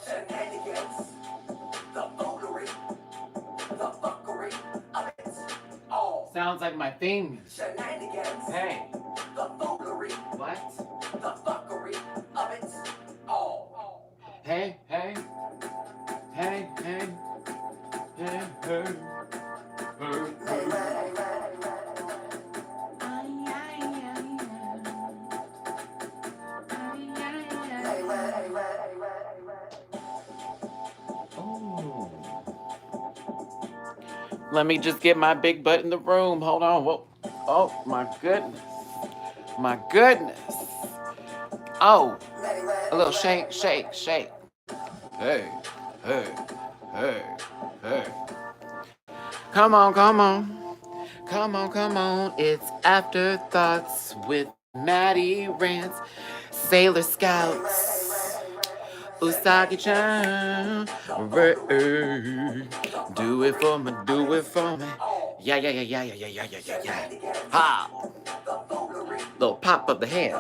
Shenanigans, the foolery, the fuckery of it all. Sounds like my theme. Shenanigans. Hey. The foolery. What? The fuckery of it all. Hey, hey. Hey, hey. Hey, hey. Let me just get my big butt in the room. Hold on. Whoa. Oh, my goodness. My goodness. Oh, a little shake, shake, shake. Hey, hey, hey, hey. Come on, come on. Come on, come on. It's Afterthoughts with Matty Rants, Sailor Scouts, Usagi-chan. Do it for me, do it for me. Yeah, yeah, yeah, yeah, yeah, yeah, yeah, yeah, yeah. Ha! Little pop of the hand.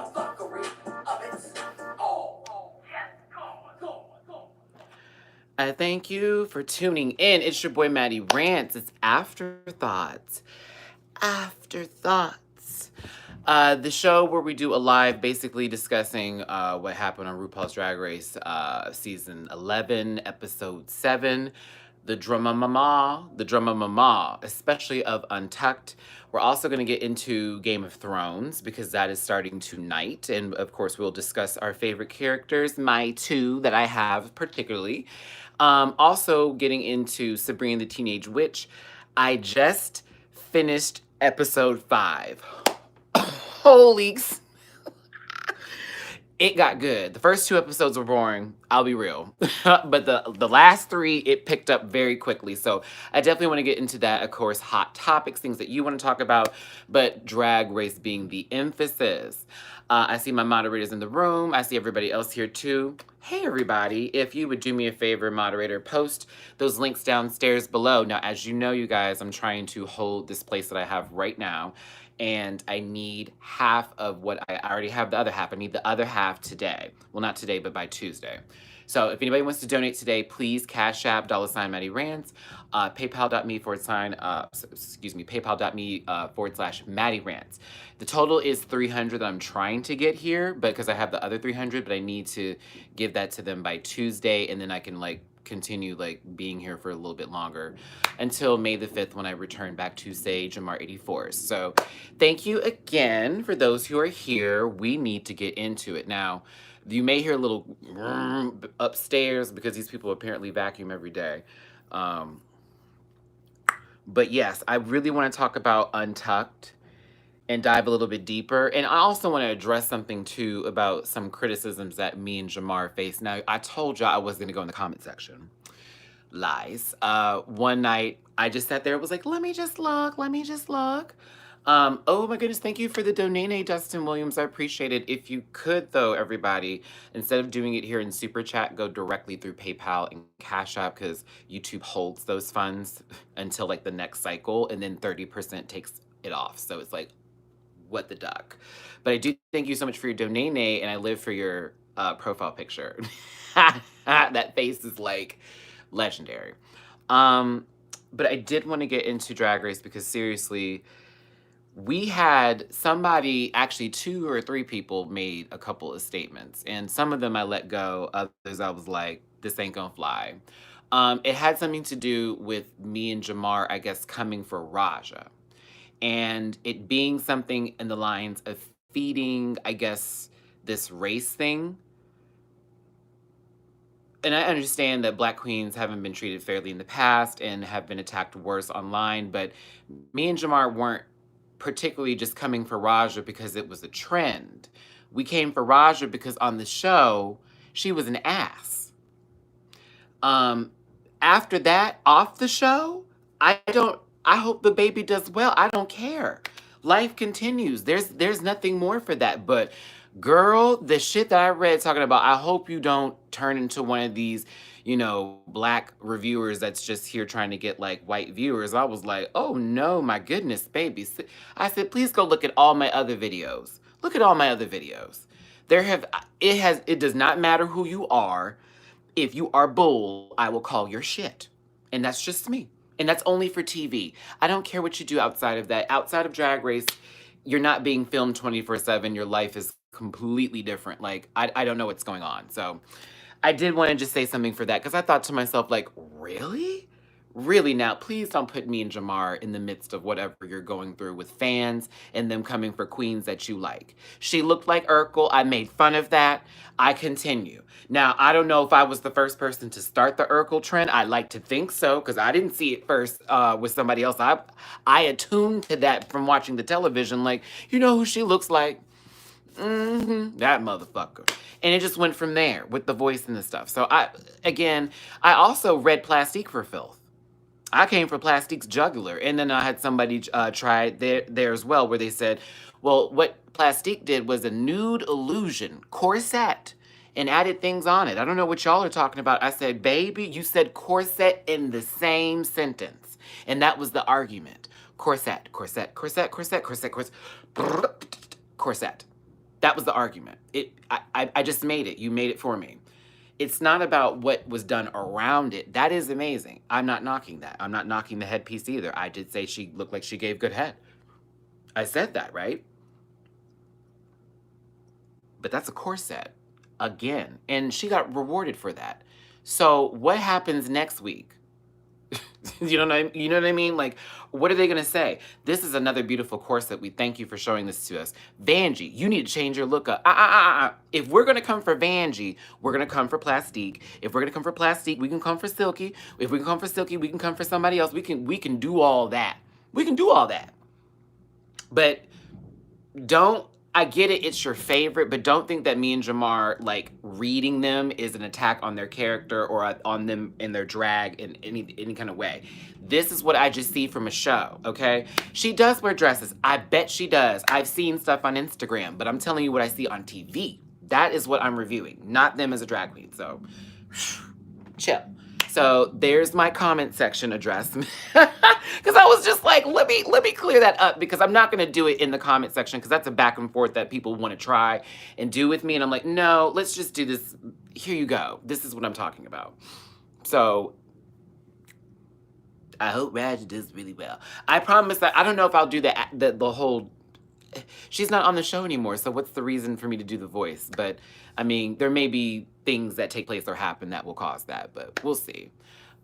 I thank you for tuning in. It's your boy Matty Rants. It's Afterthoughts. Afterthoughts. The show where we do a live basically discussing what happened on RuPaul's Drag Race season 11, episode 7. The drama mama, especially of Untucked. We're also going to get into Game of Thrones because that is starting tonight. And of course, we'll discuss our favorite characters, my two that I have particularly. Also getting into Sabrina the Teenage Witch. I just finished episode 5. Holy... It got good. The first 2 episodes were boring. I'll be real. But the last 3, it picked up very quickly. So I definitely want to get into that. Of course, hot topics, things that you want to talk about, but Drag Race being the emphasis. I see my moderators in the room. I see everybody else here too. Hey, everybody. If you would do me a favor, moderator, post those links downstairs below. Now, as you know, you guys, I'm trying to hold this place that I have right now. And I need half of what I already have, the other half. I need the other half today. Well, not today, but by Tuesday. So if anybody wants to donate today, please Cash App, $ Matty Rants, paypal.me / paypal.me / Matty Rants. The total is 300 that I'm trying to get here, because I have the other 300, but I need to give that to them by Tuesday, and then I can continue being here for a little bit longer until May the 5th when I return back to Sage and Mar 84. So thank you again for those who are here. We need to get into it. Now, you may hear a little upstairs because these people apparently vacuum every day. But yes, I really want to talk about Untucked and dive a little bit deeper. And I also want to address something too about some criticisms that me and Jamar faced. Now, I told y'all I wasn't going to go in the comment section. Lies. One night, I just sat there and was like, let me just look. Oh my goodness, thank you for the donate, Dustin Williams. I appreciate it. If you could, though, everybody, instead of doing it here in Super Chat, go directly through PayPal and Cash App, because YouTube holds those funds until the next cycle, and then 30% takes it off. So it's what the duck. But I do thank you so much for your donate, and I live for your profile picture. That face is legendary. But I did want to get into Drag Race because seriously, we had somebody, actually 2 or 3 people made a couple of statements, and some of them I let go, others I was like, this ain't gonna fly. It had something to do with me and Jamar, I guess, coming for Raja. And it being something in the lines of feeding, I guess, this race thing. and I understand that Black queens haven't been treated fairly in the past and have been attacked worse online, but me and Jamar weren't particularly just coming for Raja because it was a trend. We came for Raja because on the show, she was an ass. Um, After that, off the show, I hope the baby does well. I don't care. Life continues. There's nothing more for that. But girl, the shit that I read talking about, I hope you don't turn into one of these, Black reviewers that's just here trying to get like white viewers. I was like, oh no, my goodness, baby. I said, please go look at all my other videos. Look at all my other videos. It does not matter who you are. If you are bull, I will call your shit. And that's just me. And that's only for TV. I don't care what you do outside of that. Outside of Drag Race, you're not being filmed 24/7. Your life is completely different. Like, I don't know what's going on. So I did want to just say something for that because I thought to myself, like, really? Really now, please don't put me and Jamar in the midst of whatever you're going through with fans and them coming for queens that you like. She looked like Urkel. I made fun of that. I continue. Now, I don't know if I was the first person to start the Urkel trend. I like to think so because I didn't see it first with somebody else. I attuned to that from watching the television. Like, you know who she looks like? That motherfucker. And it just went from there with the voice and the stuff. So I also read Plastique for filth. I came for Plastique's jugular. And then I had somebody try there as well where they said, well, what Plastique did was a nude illusion corset and added things on it. I don't know what y'all are talking about. I said, baby, you said corset in the same sentence. And that was the argument. Corset, corset, corset, corset, corset, corset, corset. That was the argument. I just made it. You made it for me. It's not about what was done around it. That is amazing. I'm not knocking that. I'm not knocking the headpiece either. I did say she looked like she gave good head. I said that, right? But that's a corset. Again. And she got rewarded for that. So what happens next week? You know what I mean? Like, what are they going to say? This is another beautiful corset. We thank you for showing this to us. Vangie, you need to change your look up. If we're going to come for Vangie, we're going to come for Plastique. If we're going to come for Plastique, we can come for Silky. If we can come for Silky, we can come for somebody else. We can do all that. We can do all that. But I get it, it's your favorite, but don't think that me and Jamar, like, reading them is an attack on their character or on them in their drag in any kind of way. This is what I just see from a show, okay? She does wear dresses. I bet she does. I've seen stuff on Instagram, but I'm telling you what I see on TV. That is what I'm reviewing, not them as a drag queen, so chill. So there's my comment section address. Because I was just like, let me clear that up because I'm not going to do it in the comment section because that's a back and forth that people want to try and do with me. And I'm like, no, let's just do this. Here you go. This is what I'm talking about. So I hope Raj does really well. I promise that I don't know if I'll do the whole... She's not on the show anymore, so what's the reason for me to do the voice? But, I mean, there may be things that take place or happen that will cause that, but we'll see.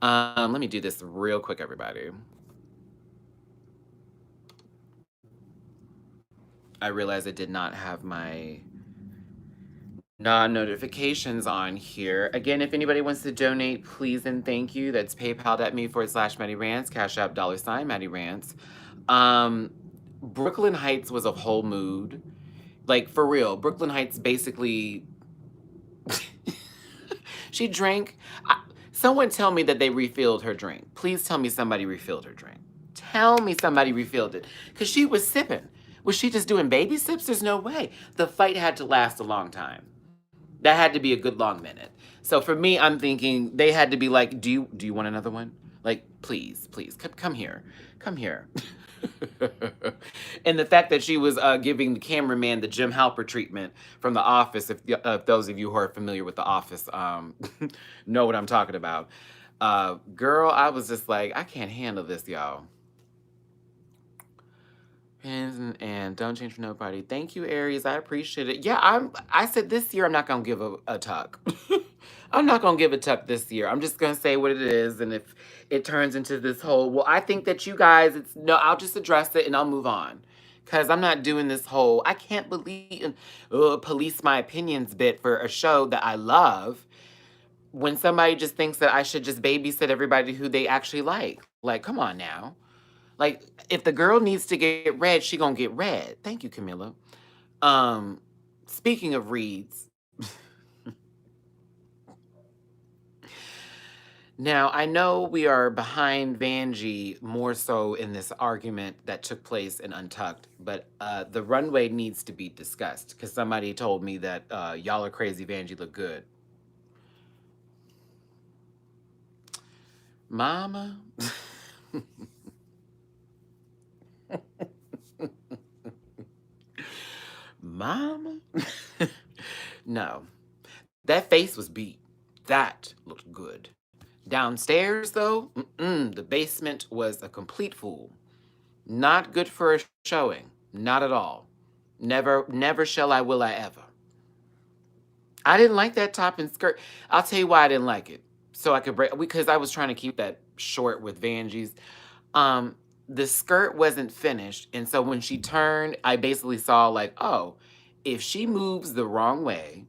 Let me do this real quick, everybody. I realized I did not have my notifications on here. Again, if anybody wants to donate, please and thank you. That's PayPal.me/Matty Rants, Cash App $ Matty Rants. Brooklyn Heights was a whole mood. Like, for real. Brooklyn Heights basically... She drank... Someone tell me that they refilled her drink. Please tell me somebody refilled her drink. Tell me somebody refilled it. Because she was sipping. Was she just doing baby sips? There's no way. The fight had to last a long time. That had to be a good long minute. So for me, I'm thinking they had to be like, do you want another one? Like, please, come here. Come here. And the fact that she was giving the cameraman the Jim Halper treatment from The Office, if those of you who are familiar with The Office know what I'm talking about. Girl, I was just like, I can't handle this, y'all. And don't change for nobody. Thank you, Aries. I appreciate it. Yeah, I said this year I'm not going to give a tuck. I'm not going to give a tuck this year. I'm just going to say what it is. And if it turns into this whole, well, I think that you guys, I'll just address it and I'll move on. Because I'm not doing this whole, I can't believe, police my opinions bit for a show that I love. when somebody just thinks that I should just babysit everybody who they actually like. Like, come on now. Like, if the girl needs to get read, she gonna get read. Thank you, Camilla. Um, Speaking of reads, now I know we are behind Vangie more so in this argument that took place in Untucked, but the runway needs to be discussed because somebody told me that y'all are crazy. Vangie look good, Mama. Mama. No, that face was beat. That looked good. Downstairs, though, the basement was a complete fool. Not good for a showing. Not at all. Never, never shall I, will I ever. I didn't like that top and skirt. I'll tell you why I didn't like it. So I could break, because I was trying to keep that short with Vangie's. Um, the skirt wasn't finished. And so when she turned, I basically saw like, oh, if she moves the wrong way,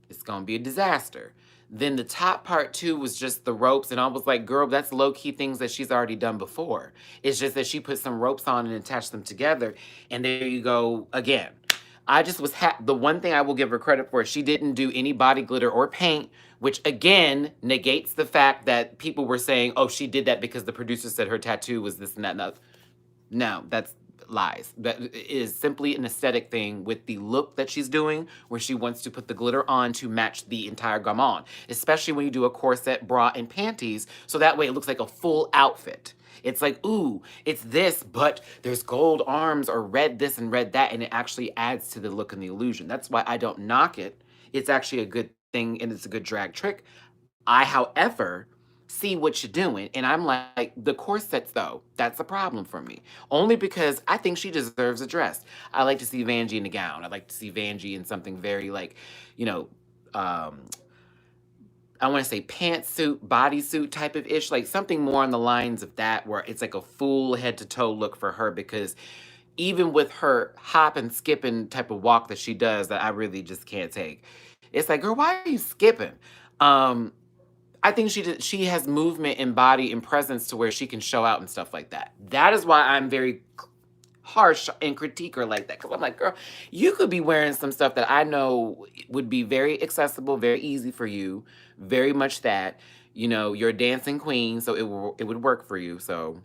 it's gonna be a disaster. Then the top part too was just the ropes, and I was like, girl, that's low key things that she's already done before. It's just that she put some ropes on and attached them together, and there you go again. I just was the one thing I will give her credit for, she didn't do any body glitter or paint, which again negates the fact that people were saying, oh, she did that because the producer said her tattoo was this and that and that. No, that's lies. That is simply an aesthetic thing with the look that she's doing, where she wants to put the glitter on to match the entire gammon, especially when you do a corset, bra, and panties, so that way it looks like a full outfit. It's like, ooh, it's this, but there's gold arms or red this and red that, and it actually adds to the look and the illusion. That's why I don't knock it. It's actually a good thing, and it's a good drag trick. I, however, see what you're doing. And I'm like, the corsets, though, that's a problem for me. Only because I think she deserves a dress. I like to see Vangie in a gown. I like to see Vangie in something very like, you know, um, I want to say pantsuit, bodysuit type of ish, like something more on the lines of that, where it's like a full head to toe look for her. Because even with her hop and skipping type of walk that she does, that I really just can't take. It's like, girl, why are you skipping? Um, I think she has movement and body and presence to where she can show out and stuff like that. That is why I'm very harsh and critique her like that. Because I'm like, girl, you could be wearing some stuff that I know would be very accessible, very easy for you, very much that. You know, you're a dancing queen, so it would work for you. So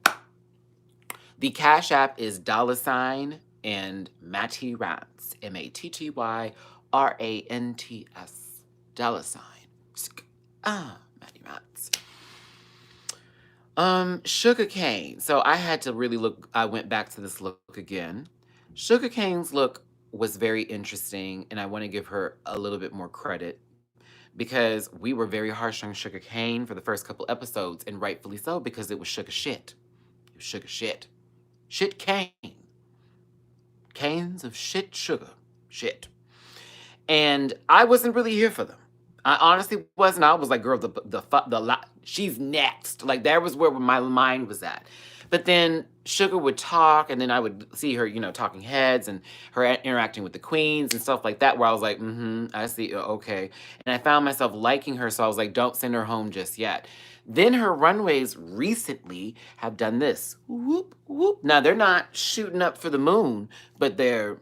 the Cash App is $ and Matty Rants, MattyRants, Matty Rants. Sugar cane. So I had to really look. I went back to this look again. Sugar cane's look was very interesting, and I want to give her a little bit more credit because we were very harsh on Sugar cane for the first couple episodes, and rightfully so because it was sugar shit. It was sugar shit. Shit cane. Canes of shit sugar. Shit. And I wasn't really here for them. I honestly wasn't. I was like, girl, she's next. Like that was where my mind was at. But then Sugar would talk, and then I would see her, talking heads and her interacting with the queens and stuff like that. Where I was like, I see, okay. And I found myself liking her, so I was like, don't send her home just yet. Then her runways recently have done this. Whoop whoop. Now they're not shooting up for the moon, but they're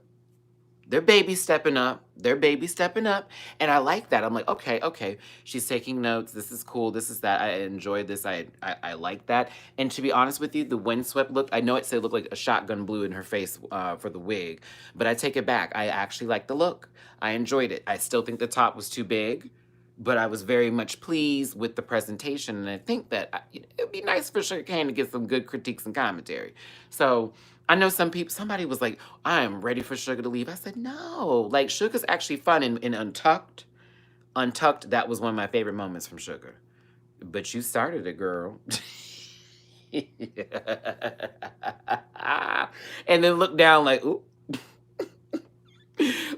baby stepping up. They're baby stepping up. And I like that. I'm like, okay, okay. She's taking notes. This is cool. This is that. I enjoyed this. I like that. And to be honest with you, the windswept look, I know it said looked like a shotgun blue in her face for the wig, but I take it back. I actually like the look. I enjoyed it. I still think the top was too big, but I was very much pleased with the presentation. And I think that it'd be nice for Sugar Cane to get some good critiques and commentary. So I know somebody was like, I am ready for Sugar to leave. I said, no, like Sugar's actually fun in Untucked. Untucked, that was one of my favorite moments from Sugar. But you started it, girl. And then look down like, ooh.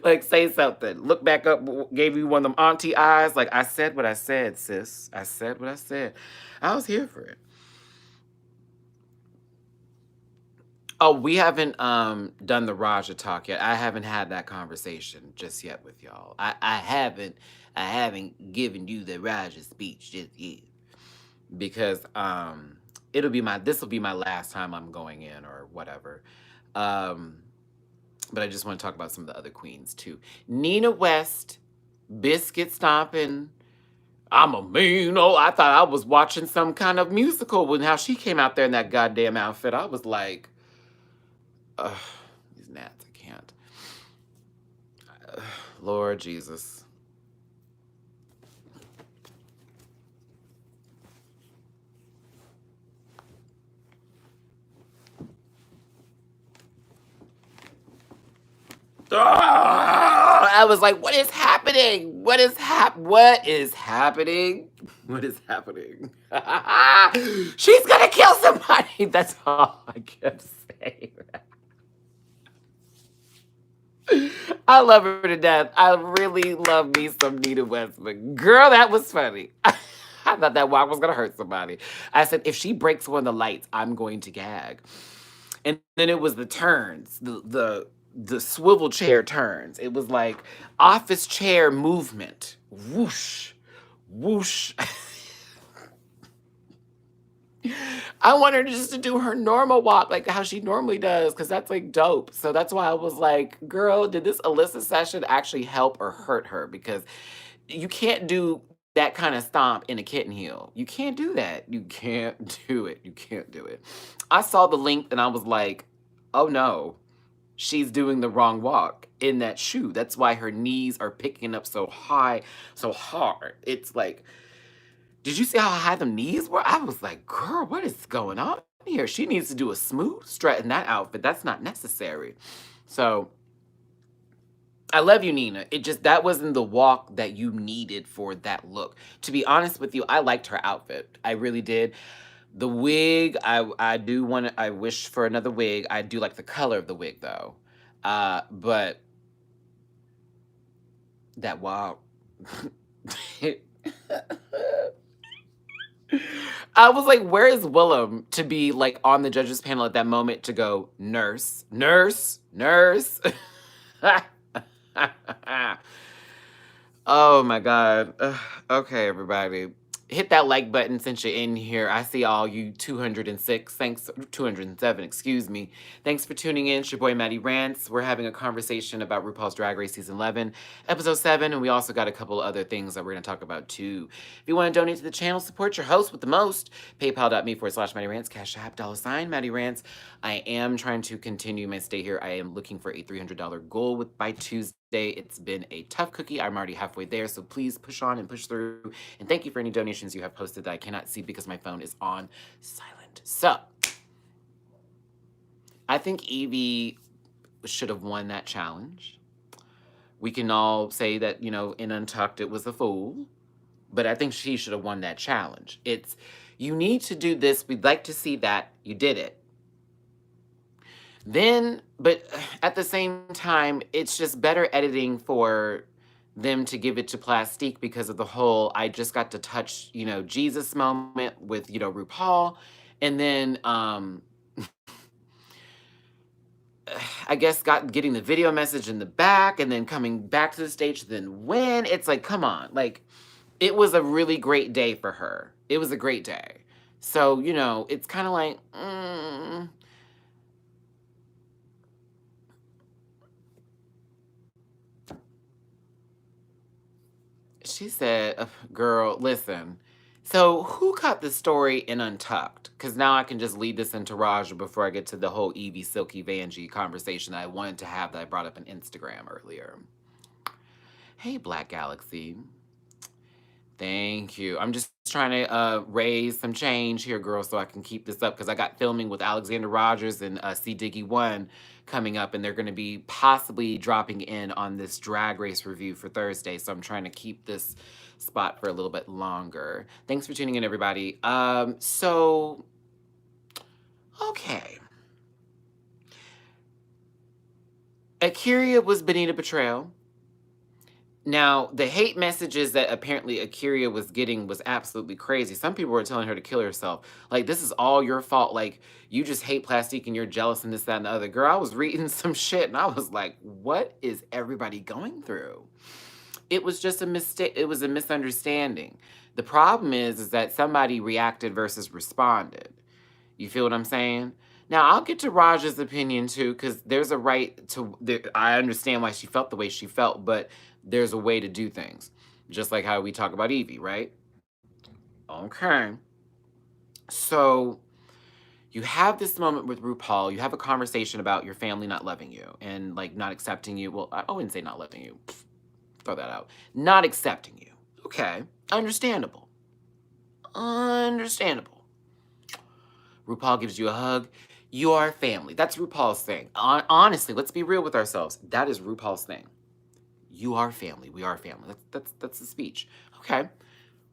Like, say something. Look back up, gave you one of them auntie eyes. Like, I said what I said, sis. I said what I said. I was here for it. Oh, we haven't done the Raja talk yet. I haven't had that conversation just yet with y'all. I haven't. I haven't given you the Raja speech just yet because this will be my last time I'm going in or whatever. Um, but I just want to talk about some of the other queens too. Nina West, biscuit stomping. I'm a mean oh, I thought I was watching some kind of musical when how she came out there in that goddamn outfit. I was like, ugh, these gnats, I can't. Lord Jesus. I was like, what is happening? What is happening? What is happening? What is happening? She's gonna kill somebody. That's all I kept saying. I love her to death. I really love me some Nina West, but girl, that was funny. I thought that walk was gonna hurt somebody. I said, if she breaks one of the lights, I'm going to gag. And then it was the turns, the swivel chair turns. It was like office chair movement. Whoosh, whoosh. I want her just to do her normal walk, like how she normally does, because that's like dope. So that's why I was like, girl, did this Alyssa session actually help or hurt her? Because you can't do that kind of stomp in a kitten heel. You can't do that. You can't do it. You can't do it. I saw the link and I was like, oh no, she's doing the wrong walk in that shoe. That's why her knees are picking up so high, so hard. It's like, did you see how high the knees were? I was like, girl, what is going on here? She needs to do a smooth strut in that outfit. That's not necessary. So I love you, Nina. It just, that wasn't the walk that you needed for that look. To be honest with you, I liked her outfit. I really did. The wig, I do want to, I wish for another wig. I do like the color of the wig though. But that walk. I was like, where is Willem to be like on the judges panel at that moment to go, nurse, nurse, nurse. Oh my God. Ugh. Okay, everybody. Hit that like button since you're in here. I see all you 206. Thanks, 207, excuse me. Thanks for tuning in. It's your boy, Matty Rants. We're having a conversation about RuPaul's Drag Race Season 11, Episode 7, and we also got a couple other things that we're going to talk about too. If you want to donate to the channel, support your host with the most, paypal.me/Matty Rants, Cash App, $Matty Rants. I am trying to continue my stay here. I am looking for a $300 goal by Tuesday. It's been a tough cookie. I'm already halfway there, so please push on and push through. And thank you for any donations you have posted that I cannot see because my phone is on silent. So, I think Evie should have won that challenge. We can all say that, in Untucked it was a fool, but I think she should have won that challenge. It's, you need to do this. We'd like to see that. You did it. Then, but at the same time, it's just better editing for them to give it to Plastique because of the whole, I just got to touch, Jesus moment with, RuPaul. And then, I guess getting the video message in the back and then coming back to the stage, then win. It's like, come on. Like, it was a really great day for her. It was a great day. So, it's kind of like, She said, girl, listen. So who caught the story in Untucked? Because now I can just lead this into Raja before I get to the whole Evie, Silky, Vangie conversation that I wanted to have that I brought up on Instagram earlier. Hey, Black Galaxy. Thank you. I'm just trying to raise some change here, girl, so I can keep this up because I got filming with Alexander Rogers and C. Diggy 1 coming up, and they're going to be possibly dropping in on this Drag Race review for Thursday, so I'm trying to keep this spot for a little bit longer. Thanks for tuning in, everybody. Okay. Akira was Benita Betrayal. Now, the hate messages that apparently Akira was getting was absolutely crazy. Some people were telling her to kill herself. Like, this is all your fault. Like, you just hate Plastique and you're jealous and this, that, and the other. Girl, I was reading some shit and I was like, what is everybody going through? It was just a mistake. It was a misunderstanding. The problem is that somebody reacted versus responded. You feel what I'm saying? Now, I'll get to Raja's opinion too, because there's a right to, I understand why she felt the way she felt, but there's a way to do things. Just like how we talk about Evie, right? Okay. So you have this moment with RuPaul. You have a conversation about your family not loving you and like not accepting you. Well, I wouldn't say not loving you. Pfft, throw that out. Not accepting you. Okay. Understandable. Understandable. RuPaul gives you a hug. You are family. That's RuPaul's thing. Honestly, let's be real with ourselves. That is RuPaul's thing. You are family. We are family. That's the speech. Okay.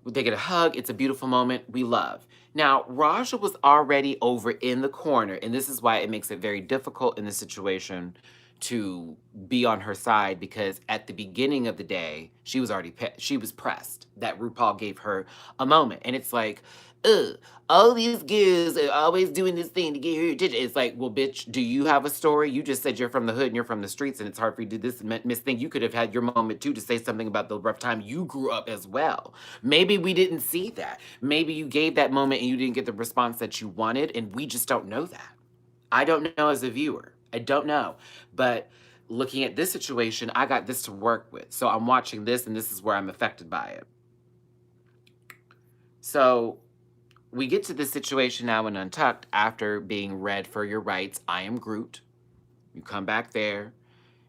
They get a hug. It's a beautiful moment. We love. Now, Raja was already over in the corner, and this is why it makes it very difficult in this situation to be on her side, because at the beginning of the day, she was already she was pressed that RuPaul gave her a moment, and it's like, ugh, all these girls are always doing this thing to get her attention. It's like, well, bitch, do you have a story? You just said you're from the hood and you're from the streets, and it's hard for you to do this miss thing. You could have had your moment too to say something about the rough time you grew up as well. Maybe we didn't see that. Maybe you gave that moment and you didn't get the response that you wanted, and we just don't know that. I don't know as a viewer. I don't know. But looking at this situation, I got this to work with. So I'm watching this, and this is where I'm affected by it. So we get to this situation now in Untucked after being read for your rights. I am Groot. You come back there.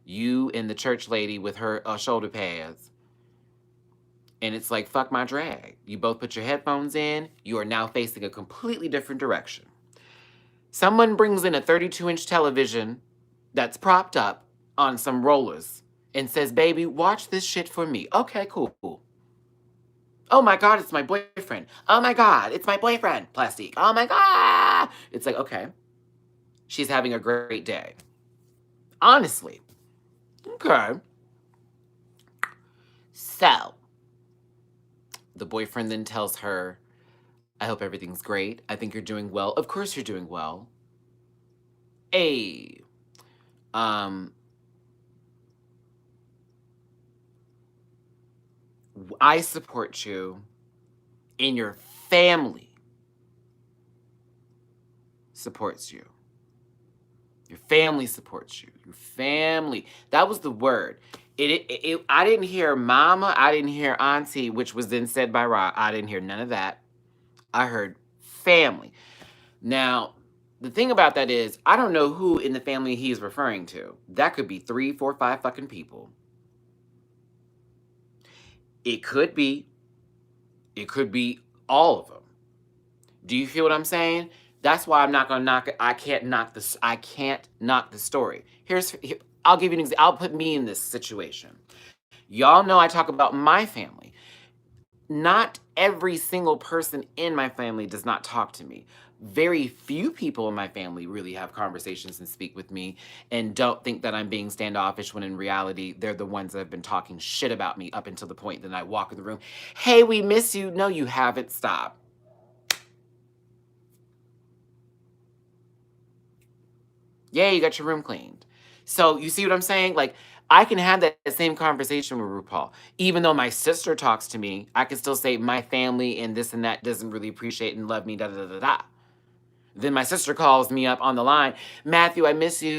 You and the church lady with her shoulder pads. And it's like, fuck my drag. You both put your headphones in. You are now facing a completely different direction. Someone brings in a 32-inch television that's propped up on some rollers and says, baby, watch this shit for me. Okay, cool. Oh my God, it's my boyfriend. Oh my God, it's my boyfriend, Plastique. Oh my God. It's like, okay, she's having a great day. Honestly. Okay. So, the boyfriend then tells her, I hope everything's great. I think you're doing well. Of course you're doing well. Hey, I support you, and your family supports you. Your family supports you. Your family. That was the word. I didn't hear mama. I didn't hear auntie, which was then said by Ra. I didn't hear none of that. I heard family. Now, the thing about that is, I don't know who in the family he's referring to. That could be 3, 4, 5 fucking people. It could be all of them. Do you feel what I'm saying? That's why I'm not gonna knock it. I can't knock the story. I'll give you an example. I'll put me in this situation. Y'all know I talk about my family. Not every single person in my family does not talk to me. Very few people in my family really have conversations and speak with me and don't think that I'm being standoffish, when in reality, they're the ones that have been talking shit about me up until the point that I walk in the room. Hey, we miss you. No, you haven't. Stop. Yeah, you got your room cleaned. So you see what I'm saying? Like, I can have that same conversation with RuPaul. Even though my sister talks to me, I can still say my family and this and that doesn't really appreciate and love me, da da da da. Then my sister calls me up on the line. Matthew, I miss you.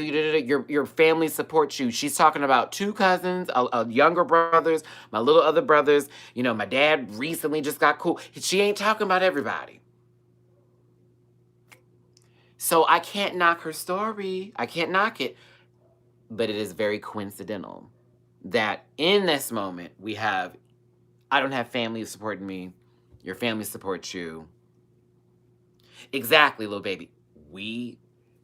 Your family supports you. She's talking about 2 cousins, younger brothers, my little other brothers. You know, my dad recently just got cool. She ain't talking about everybody. So I can't knock her story. I can't knock it. But it is very coincidental that in this moment we have, I don't have family supporting me. Your family supports you. Exactly, little baby.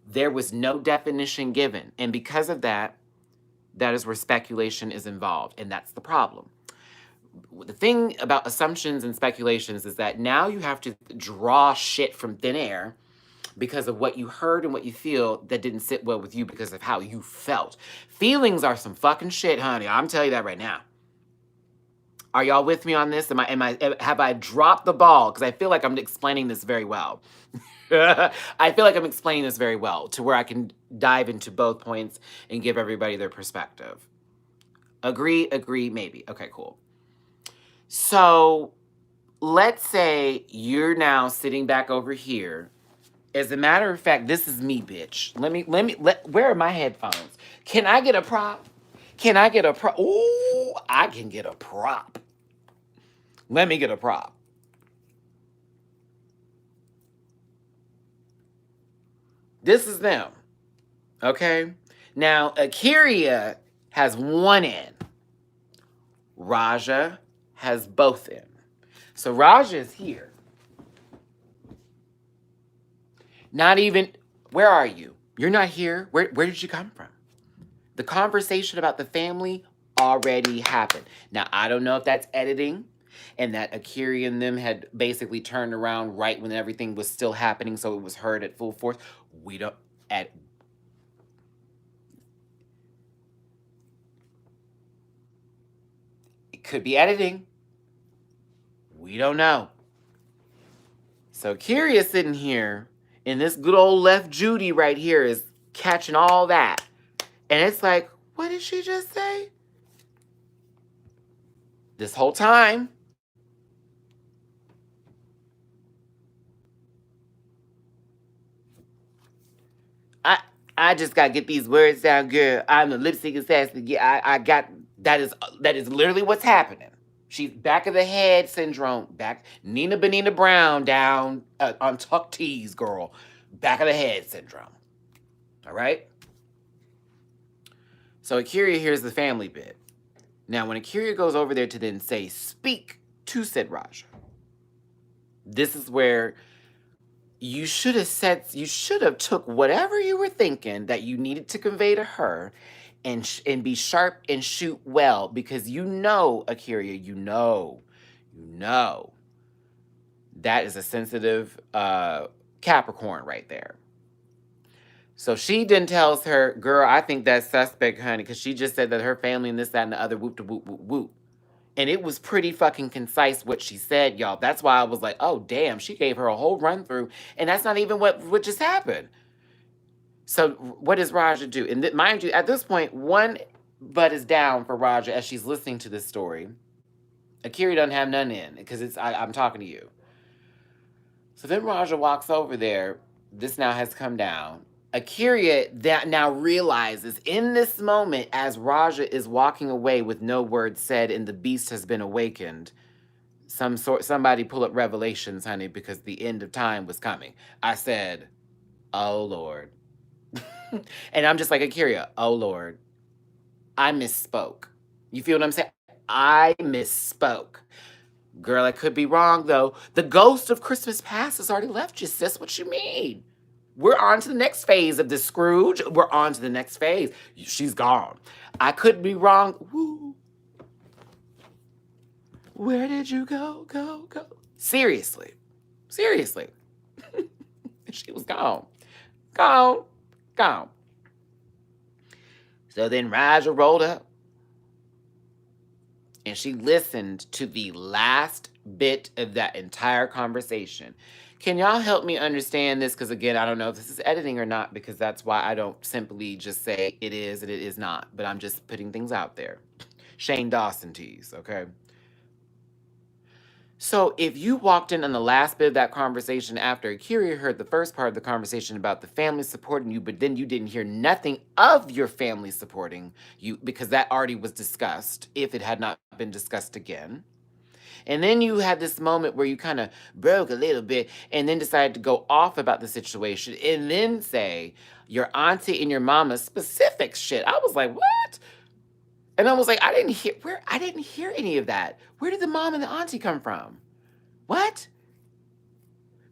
There was no definition given. And because of that, that is where speculation is involved. And that's the problem. The thing about assumptions and speculations is that now you have to draw shit from thin air because of what you heard and what you feel that didn't sit well with you because of how you felt. Feelings are some fucking shit, honey. I'm telling you that right now. Are y'all with me on this? Have I dropped the ball? Because I feel like I'm explaining this very well. I feel like I'm explaining this very well to where I can dive into both points and give everybody their perspective. Agree, maybe. Okay, cool. So let's say you're now sitting back over here. As a matter of fact, this is me, bitch. Where are my headphones? Can I get a prop? Can I get a prop? Ooh, I can get a prop. Let me get a prop. This is them. Okay? Now, Akira has one end. Raja has both ends. So Raja is here. Not even, where are you? You're not here. Where did you come from? The conversation about the family already happened. Now, I don't know if that's editing and that Akira and them had basically turned around right when everything was still happening, so it was heard at full force. We don't, at it could be editing. We don't know. So Akira sitting here, and this good old left Judy right here is catching all that. And it's like, what did she just say? This whole time. I just gotta get these words down, girl. I'm a lip sync assassin. Yeah, I got that is literally what's happening. She's back of the head syndrome. Back Nina Benina Brown down on tuck tees, girl. Back of the head syndrome. All right. So Akira hears the family bit. Now, when Akira goes over there to then say, "Speak to said Raja," this is where you should have took whatever you were thinking that you needed to convey to her and be sharp and shoot well, because Akira, that is a sensitive Capricorn right there. So she then tells her, "Girl, I think that's suspect, honey, because she just said that her family and this, that, and the other, whoop, whoop, whoop, whoop." And it was pretty fucking concise what she said, y'all. That's why I was like, oh, damn, she gave her a whole run through. And that's not even what just happened. So what does Raja do? And mind you, at this point, one butt is down for Raja as she's listening to this story. Akira doesn't have none in because I'm talking to you. So then Raja walks over there. This now has come down. Akira that now realizes in this moment, as Raja is walking away with no word said and the beast has been awakened, somebody pull up Revelations, honey, because the end of time was coming. I said, oh Lord. And I'm just like, Akira, oh Lord, I misspoke. You feel what I'm saying? I misspoke. Girl, I could be wrong though. The ghost of Christmas past has already left you, sis. What you mean? We're on to the next phase of the Scrooge. We're on to the next phase. She's gone. I could be wrong. Woo. Where did you go? Seriously. She was gone. Gone. So then Raja rolled up and she listened to the last bit of that entire conversation. Can y'all help me understand this? Because again, I don't know if this is editing or not, because that's why I don't simply just say it is and it is not, but I'm just putting things out there. Shane Dawson tease, okay? So if you walked in on the last bit of that conversation after Akira heard the first part of the conversation about the family supporting you, but then you didn't hear nothing of your family supporting you because that already was discussed, if it had not been discussed again. And then you had this moment where you kind of broke a little bit and then decided to go off about the situation and then say your auntie and your mama specific shit. I was like, what? And I was like, I didn't hear any of that. Where did the mom and the auntie come from? What?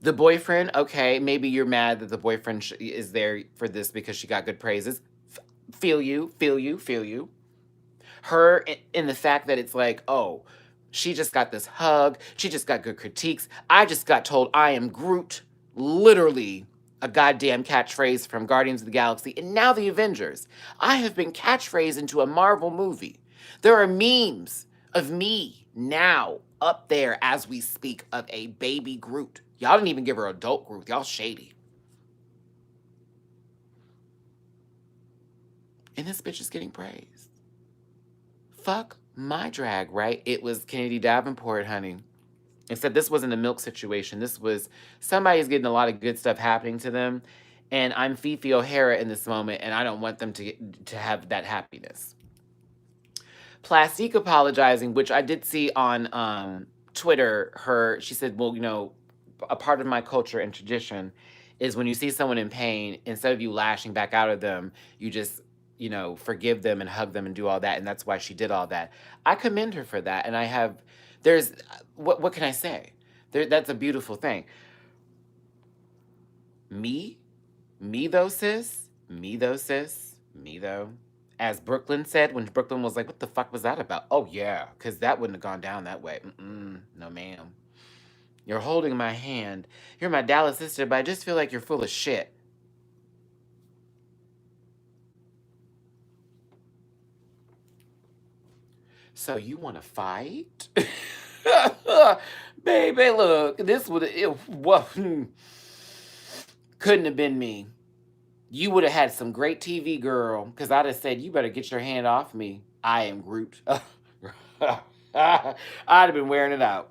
The boyfriend, okay, maybe you're mad that the boyfriend is there for this because she got good praises. Feel you. Her in the fact that it's like, oh, she just got this hug. She just got good critiques. I just got told I am Groot. Literally a goddamn catchphrase from Guardians of the Galaxy. And now the Avengers. I have been catchphrased into a Marvel movie. There are memes of me now up there as we speak of a baby Groot. Y'all didn't even give her adult Groot. Y'all shady. And this bitch is getting praised. fuck my drag, right? It was Kennedy Davenport, honey. Except this wasn't a milk situation. This was somebody's getting a lot of good stuff happening to them. And I'm Fifi O'Hara in this moment, and I don't want them to have that happiness. Plastique apologizing, which I did see on Twitter. She said, well, a part of my culture and tradition is when you see someone in pain, instead of you lashing back out at them, you just, forgive them and hug them and do all that. And that's why she did all that. I commend her for that. And what can I say? That's a beautiful thing. Me though, sis. Me though, sis. Me though. As Brooklyn said, when Brooklyn was like, what the fuck was that about? Oh, yeah, because that wouldn't have gone down that way. No, ma'am. You're holding my hand. You're my Dallas sister, but I just feel like you're full of shit. So you want to fight? Baby, look, this couldn't have been me. You would have had some great TV, girl, because I'd have said, you better get your hand off me. I am Groot. I'd have been wearing it out.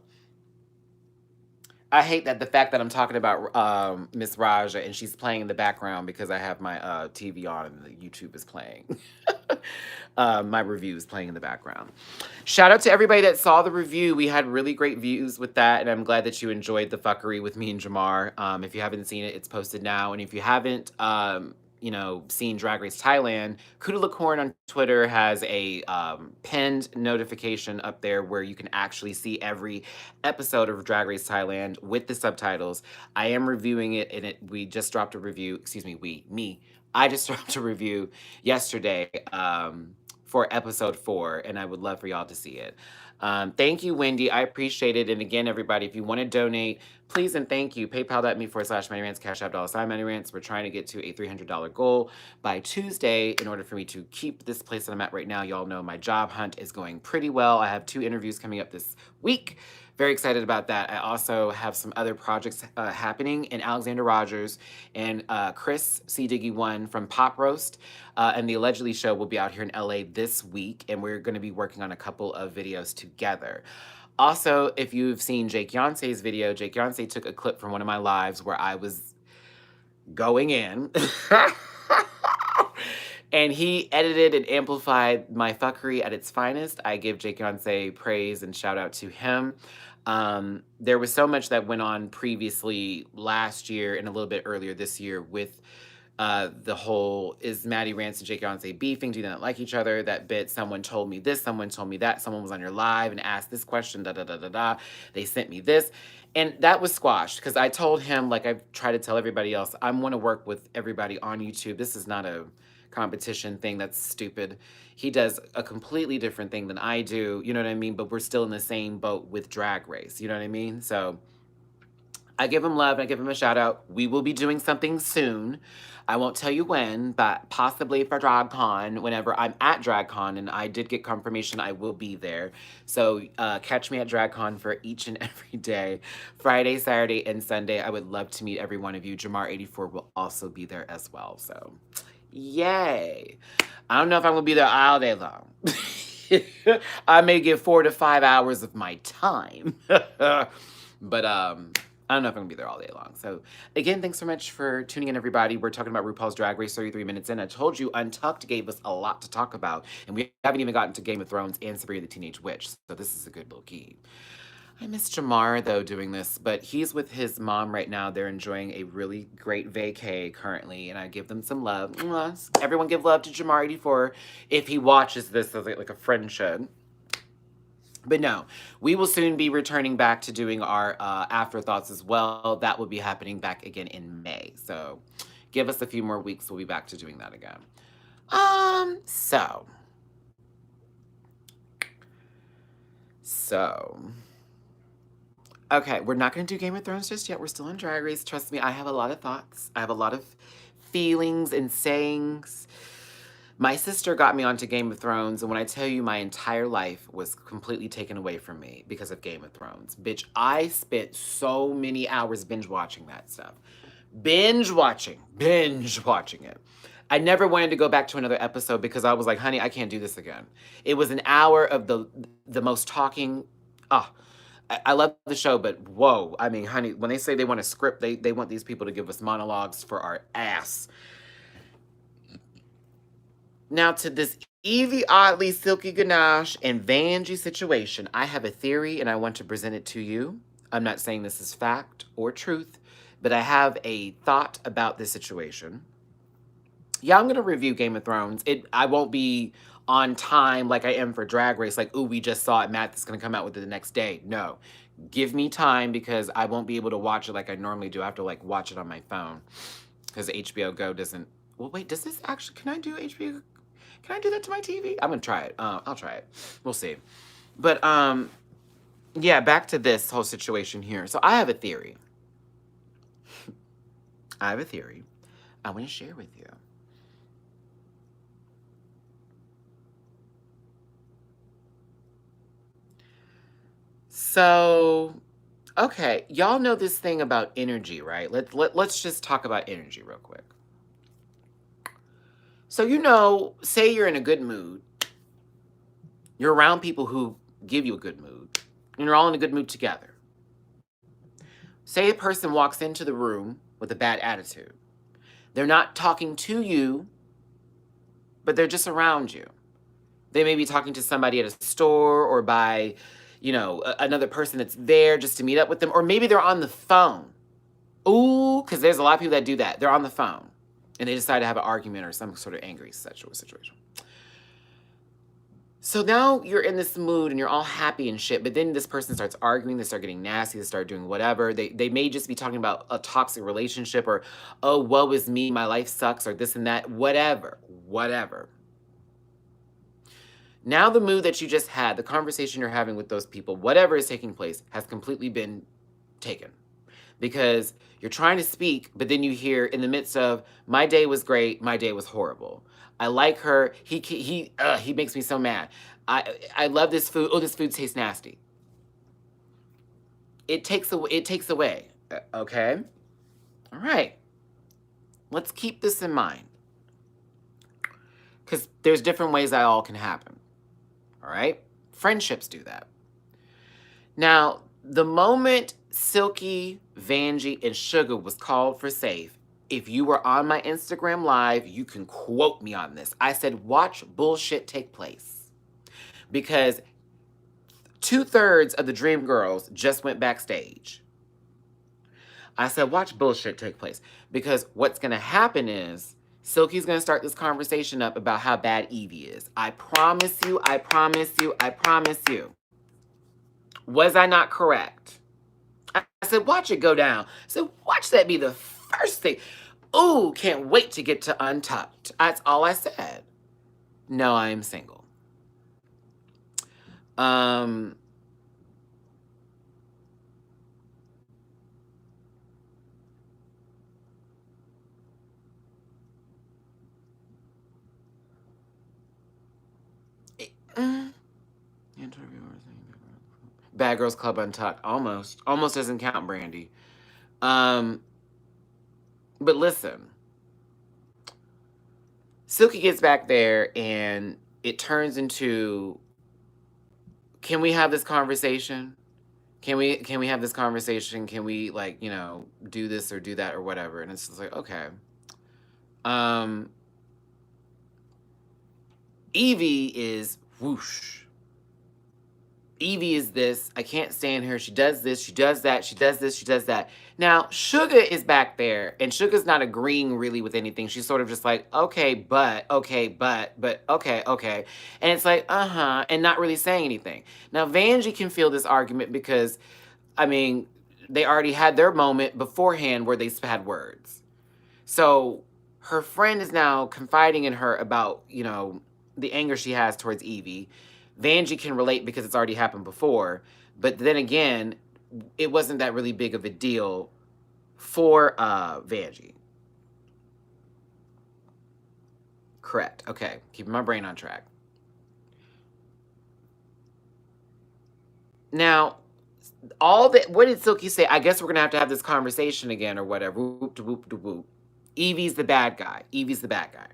I hate that the fact that I'm talking about Miss Raja and she's playing in the background because I have my TV on and the YouTube is playing. My review is playing in the background. Shout out to everybody that saw the review. We had really great views with that, and I'm glad that you enjoyed the fuckery with me and Jamar. If you haven't seen it, it's posted now. And if you haven't, seen Drag Race Thailand, Kudalakorn on Twitter has a pinned notification up there where you can actually see every episode of Drag Race Thailand with the subtitles. I am reviewing it, and we just dropped a review. Excuse me, I just dropped a review yesterday for episode 4, and I would love for y'all to see it. Thank you, Wendy. I appreciate it. And again, everybody, if you want to donate, please and thank you. PayPal.me/Matty Rants, Cash App $Matty Rants. We're trying to get to a $300 goal by Tuesday in order for me to keep this place that I'm at right now. Y'all know my job hunt is going pretty well. I have 2 interviews coming up this week. Very excited about that. I also have some other projects happening in Alexander Rogers and Chris C. Diggy One from Pop Roast and the Allegedly Show will be out here in LA this week, and we're going to be working on a couple of videos together. Also, if you've seen Jake Yonsei's video, Jake Yonsei took a clip from one of my lives where I was going in. And he edited and amplified my fuckery at its finest. I give Jake Yonsei praise and shout out to him. There was so much that went on previously last year and a little bit earlier this year with the whole, is Matty Rants and Jake Yonsei beefing? Do they not like each other? That bit, someone told me this, someone told me that, someone was on your live and asked this question, da-da-da-da-da. They sent me this. And that was squashed because I told him, like I've tried to tell everybody else, I want to work with everybody on YouTube. This is not a competition thing. That's stupid. He does a completely different thing than I do. You know what I mean? But we're still in the same boat with Drag Race. You know what I mean? So I give him love and I give him a shout out. We will be doing something soon. I won't tell you when, but possibly for DragCon, whenever I'm at DragCon, and I did get confirmation I will be there. So catch me at DragCon for each and every day, Friday, Saturday, and Sunday. I would love to meet every one of you. Jamar84 will also be there as well. So yay. I don't know if I'm going to be there all day long. I may get 4 to 5 hours of my time. But I don't know if I'm going to be there all day long. So, again, thanks so much for tuning in, everybody. We're talking about RuPaul's Drag Race 33 minutes in. I told you Untucked gave us a lot to talk about. And we haven't even gotten to Game of Thrones and Sabrina the Teenage Witch. So this is a good little key. I miss Jamar, though, doing this. But he's with his mom right now. They're enjoying a really great vacay currently. And I give them some love. Everyone give love to Jamar84 if he watches this like a friend should. But no, we will soon be returning back to doing our afterthoughts as well. That will be happening back again in May. So give us a few more weeks. We'll be back to doing that again. So. Okay, we're not going to do Game of Thrones just yet. We're still on Drag Race. Trust me, I have a lot of thoughts. I have a lot of feelings and sayings. My sister got me onto Game of Thrones, and when I tell you my entire life was completely taken away from me because of Game of Thrones. Bitch, I spent so many hours binge watching that stuff. Binge watching it. I never wanted to go back to another episode because I was like, honey, I can't do this again. It was an hour of the most talking. Ah, I love the show, but whoa. I mean, honey, when they say they want a script, they want these people to give us monologues for our ass. Now to this Evie Oddly, Silky Ganache, and Vangie situation, I have a theory and I want to present it to you. I'm not saying this is fact or truth, but I have a thought about this situation. Yeah, I'm gonna review Game of Thrones. I won't be on time like I am for Drag Race. Like, ooh, we just saw it. Matt, that's gonna come out with it the next day. No, give me time because I won't be able to watch it like I normally do. I have to like watch it on my phone because HBO Go doesn't. Well, wait, does this actually? Can I do HBO? Can I do that to my TV? I'm gonna try it. I'll try it. We'll see. But yeah, back to this whole situation here. So I have a theory. I have a theory. I want to share with you. So, okay, y'all know this thing about energy, right? Let's just talk about energy real quick. So, say you're in a good mood. You're around people who give you a good mood, and you're all in a good mood together. Say a person walks into the room with a bad attitude. They're not talking to you, but they're just around you. They may be talking to somebody at a store or by, another person that's there just to meet up with them. Or maybe they're on the phone. Ooh, because there's a lot of people that do that. They're on the phone and they decide to have an argument or some sort of angry sexual situation. So now you're in this mood and you're all happy and shit, but then this person starts arguing, they start getting nasty, they start doing whatever. They may just be talking about a toxic relationship or, oh, woe is me, my life sucks, or this and that, whatever. Now the mood that you just had, the conversation you're having with those people, whatever is taking place, has completely been taken. Because you're trying to speak, but then you hear in the midst of, my day was great, my day was horrible. I like her, he makes me so mad. I love this food, oh, this food tastes nasty. It takes away, okay? All right. Let's keep this in mind. Because there's different ways that all can happen. All right? Friendships do that. Now, the moment Silky, Vangie, and Shuga was called for safe, if you were on my Instagram Live, you can quote me on this. I said, watch bullshit take place. Because 2/3 of the Dream Girls just went backstage. I said, watch bullshit take place. Because what's going to happen is, Silky's going to start this conversation up about how bad Evie is. I promise you, I promise you, I promise you. Was I not correct? I said, watch it go down. I said, watch that be the first thing. Ooh, can't wait to get to Untucked. That's all I said. No, I am single. Bad Girls Club Untucked. Almost doesn't count, Brandy. But listen. Silky gets back there and it turns into, can we have this conversation? Can we have this conversation? Can we do this or do that or whatever? And it's just like, okay. Evie is whoosh. Evie is this. I can't stand her. She does this. She does that. She does this. She does that. Now, Shuga is back there, and Suga's not agreeing really with anything. She's sort of just like, okay, but, okay. And it's like, and not really saying anything. Now, Vangie can feel this argument because, they already had their moment beforehand where they had words. So her friend is now confiding in her about, the anger she has towards Evie. Vangie can relate because it's already happened before. But then again, it wasn't that really big of a deal for Vangie. Correct. Okay. Keeping my brain on track. Now, what did Silky say? I guess we're going to have this conversation again or whatever. Whoop, whoop, whoop. Evie's the bad guy. Evie's the bad guy.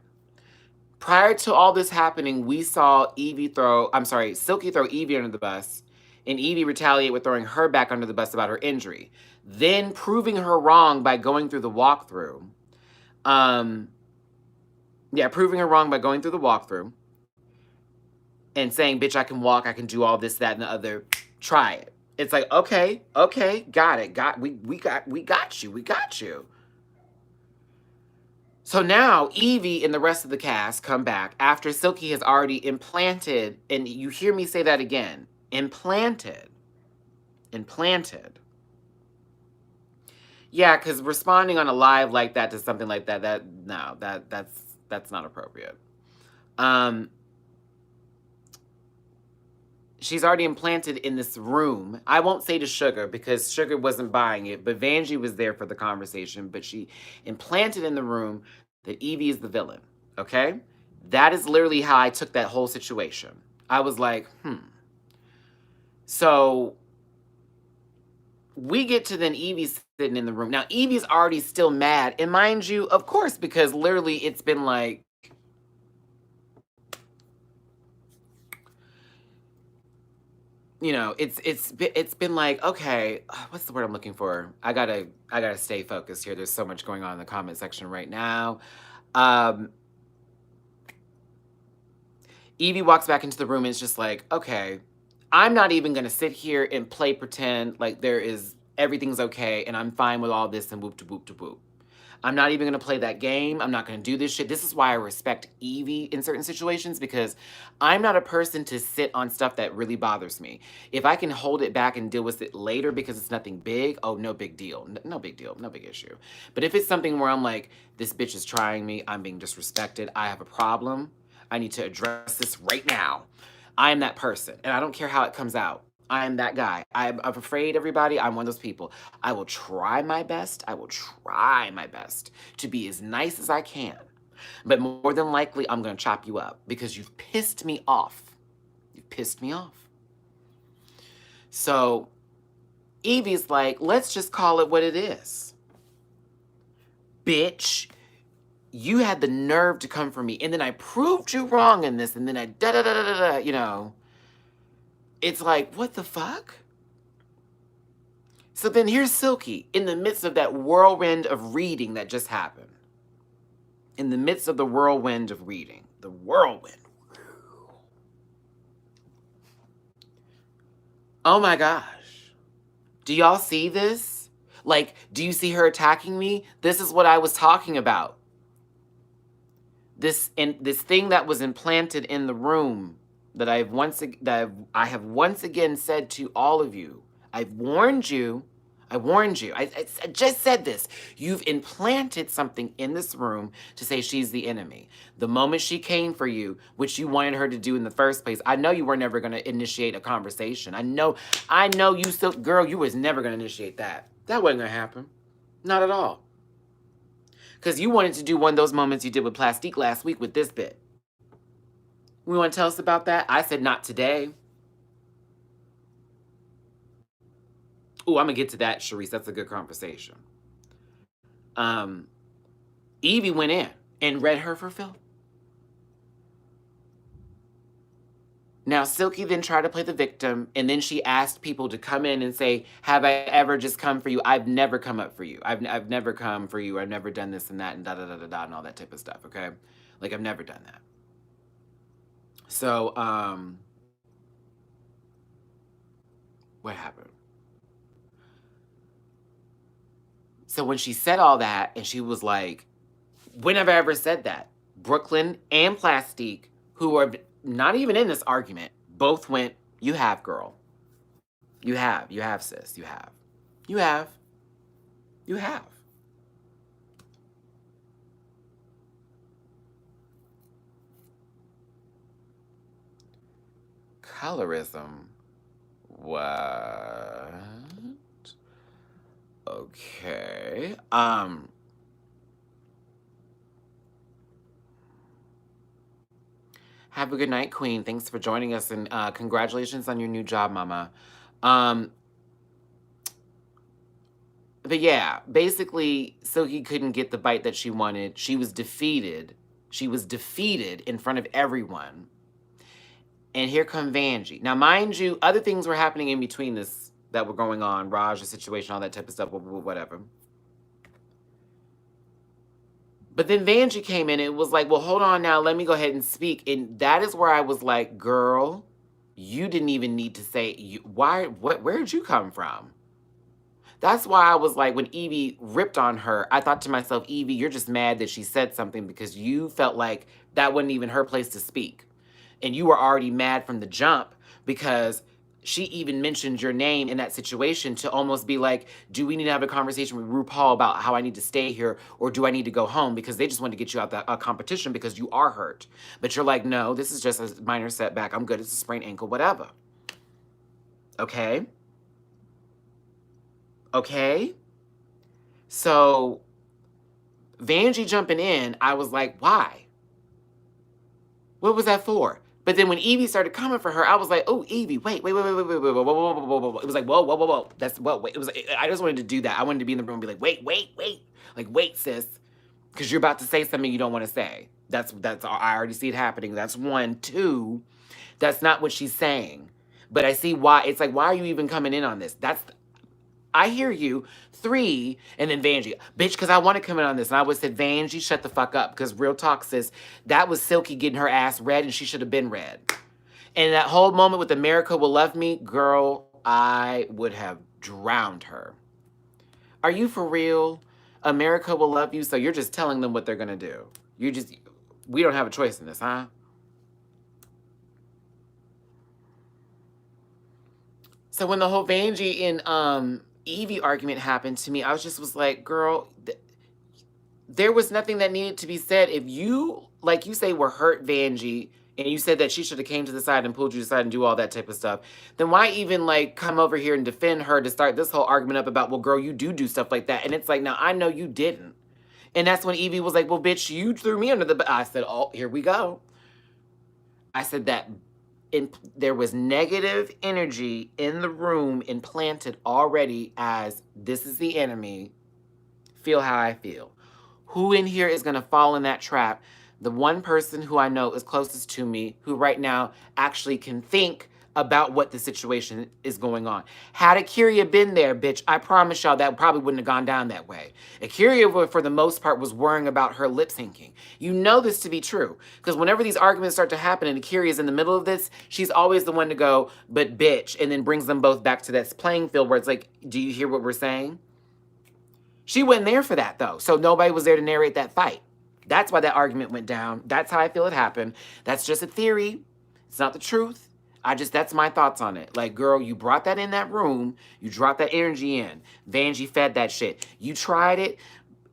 Prior to all this happening, we saw Silky throw Evie under the bus, and Evie retaliate with throwing her back under the bus about her injury. Then proving her wrong by going through the walkthrough. Proving her wrong by going through the walkthrough and saying, bitch, I can walk, I can do all this, that, and the other. Try it. It's like, okay, got it. We got you. So now Evie and the rest of the cast come back after Silky has already implanted, and you hear me say that again, implanted. Yeah, because responding on a live like that to something like that, that's not appropriate. She's already implanted in this room. I won't say to Shuga because Shuga wasn't buying it, but Vangie was there for the conversation. But she implanted in the room that Evie is the villain, okay? That is literally how I took that whole situation. I was like, So we get to then Evie sitting in the room. Now, Evie's already still mad. And mind you, of course, because literally it's been like, you know, it's been like, okay, what's the word I'm looking for? I gotta stay focused here. There's so much going on in the comment section right now. Evie walks back into the room and it's just like, okay, I'm not even gonna sit here and play pretend like everything's okay and I'm fine with all this and whoop to whoop to whoop. I'm not even gonna play that game. I'm not gonna do this shit. This is why I respect Evie in certain situations, because I'm not a person to sit on stuff that really bothers me. If I can hold it back and deal with it later because it's nothing big, oh, no big deal. No big deal, no big issue. But if it's something where I'm like, this bitch is trying me, I'm being disrespected, I have a problem, I need to address this right now. I am that person, and I don't care how it comes out. I am that guy. I'm afraid, everybody. I'm one of those people. I will try my best. To be as nice as I can. But more than likely, I'm going to chop you up because you've pissed me off. So Evie's like, let's just call it what it is. Bitch, you had the nerve to come for me, and then I proved you wrong in this, and then I da-da-da-da-da, you know. It's like, what the fuck? So then here's Silky in the midst of that whirlwind of reading that just happened. In the midst of the whirlwind of reading. The whirlwind. Oh my gosh. Do y'all see this? Like, do you see her attacking me? This is what I was talking about. This thing that was implanted in the room that I have once again said to all of you. I've warned you. I just said this. You've implanted something in this room to say she's the enemy. The moment she came for you, which you wanted her to do in the first place, I know you were never going to initiate a conversation. I know you still, girl, you was never going to initiate that. That wasn't going to happen. Not at all. Because you wanted to do one of those moments you did with Plastique last week with this bit. You want to tell us about that? I said not today. Oh, I'm going to get to that, Sharice. That's a good conversation. Evie went in and read her for Phil. Now, Silky then tried to play the victim, and then she asked people to come in and say, have I ever just come for you? I've never come up for you. I've never come for you. I've never done this and that and da-da-da-da-da and all that type of stuff, okay? Like, I've never done that. So, what happened? So when she said all that, and she was like, when have I ever said that? Brooklyn and Plastique, who are not even in this argument, both went, you have, girl. You have, sis. You have. Colorism. What? Okay. Have a good night, Queen. Thanks for joining us, and congratulations on your new job, Mama. But yeah, basically, Silky couldn't get the bite that she wanted. She was defeated She was defeated in front of everyone. And here come Vangie. Now, mind you, other things were happening in between this that were going on. Raj, the situation, all that type of stuff, whatever. But then Vangie came in and it was like, well, hold on now. Let me go ahead and speak. And that is where I was like, girl, you didn't even need to say, where'd you come from? That's why I was like, when Evie ripped on her, I thought to myself, Evie, you're just mad that she said something because you felt like that wasn't even her place to speak. And you were already mad from the jump because she even mentioned your name in that situation to almost be like, do we need to have a conversation with RuPaul about how I need to stay here or do I need to go home? Because they just wanted to get you out that competition because you are hurt. But you're like, no, this is just a minor setback. I'm good. It's a sprained ankle, whatever. Okay? Okay? So Vangie jumping in, I was like, why? What was that for? But then when Evie started coming for her, I was like, oh, Evie, wait. It was like, whoa. That's what, wait. It was, I just wanted to do that. I wanted to be in the room and be like, wait. Like, wait, sis. Because you're about to say something you don't want to say. That's, I already see it happening. That's one. Two, that's not what she's saying. But I see why. It's like, why are you even coming in on this? I hear you. 3, and then Vangie. Bitch, because I want to come in on this. And I would have said, Vangie, shut the fuck up. Because real talk, sis, that was Silky getting her ass red, and she should have been red. And that whole moment with America Will Love Me, girl, I would have drowned her. Are you for real? America will love you, so you're just telling them what they're going to do. We don't have a choice in this, huh? So when the whole Vangie and Evie argument happened to me, I was like, girl, there was nothing that needed to be said. If you, like you say, were hurt Vangie, and you said that she should have came to the side and pulled you aside and do all that type of stuff, then why even like come over here and defend her to start this whole argument up about, well, girl, you do stuff like that. And it's like, now I know you didn't. And that's when Evie was like, well, bitch, you threw me under the bus. I said, oh, here we go. I said that there was negative energy in the room implanted already as this is the enemy. Feel how I feel. Who in here is going to fall in that trap? The one person who I know is closest to me, who right now actually can think about what the situation is going on. Had Akira been there, bitch, I promise y'all that probably wouldn't have gone down that way. Akira, for the most part, was worrying about her lip syncing. You know this to be true, because whenever these arguments start to happen and Akira is in the middle of this, she's always the one to go, but bitch, and then brings them both back to that playing field where it's like, do you hear what we're saying? She wasn't there for that, though, so nobody was there to narrate that fight. That's why that argument went down. That's how I feel it happened. That's just a theory. It's not the truth. That's my thoughts on it. Like, girl, you brought that in that room. You dropped that energy in. Vangie fed that shit. You tried it.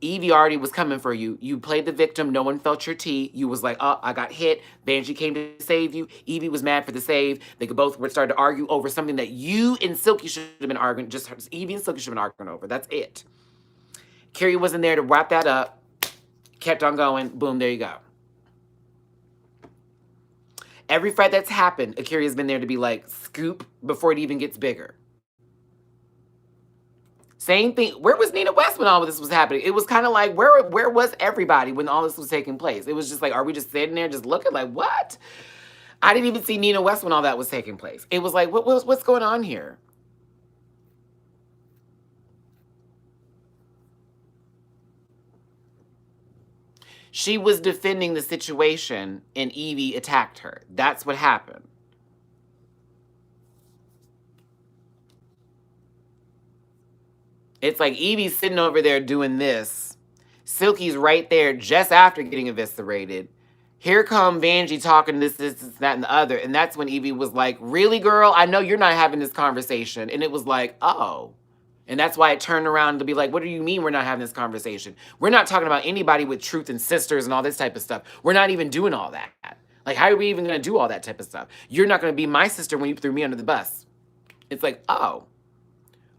Evie already was coming for you. You played the victim. No one felt your tea. You was like, oh, I got hit. Vangie came to save you. Evie was mad for the save. They could both start to argue over something that you and Silky should have been arguing. Just Evie and Silky should have been arguing over. That's it. Carrie wasn't there to wrap that up. Kept on going. Boom, there you go. Every fight that's happened, Akira's been there to be like, scoop before it even gets bigger. Same thing. Where was Nina West when all of this was happening? It was kind of like, where was everybody when all this was taking place? It was just like, are we just sitting there just looking like, what? I didn't even see Nina West when all that was taking place. It was like, what's going on here? She was defending the situation and Evie attacked her. That's what happened. It's like Evie's sitting over there doing this. Silky's right there just after getting eviscerated. Here come Vangie talking this, that, and the other. And that's when Evie was like, really, girl? I know you're not having this conversation. And it was like, oh. And that's why it turned around to be like, what do you mean we're not having this conversation? We're not talking about anybody with truth and sisters and all this type of stuff. We're not even doing all that. Like, how are we even going to do all that type of stuff? You're not going to be my sister when you threw me under the bus. It's like, oh.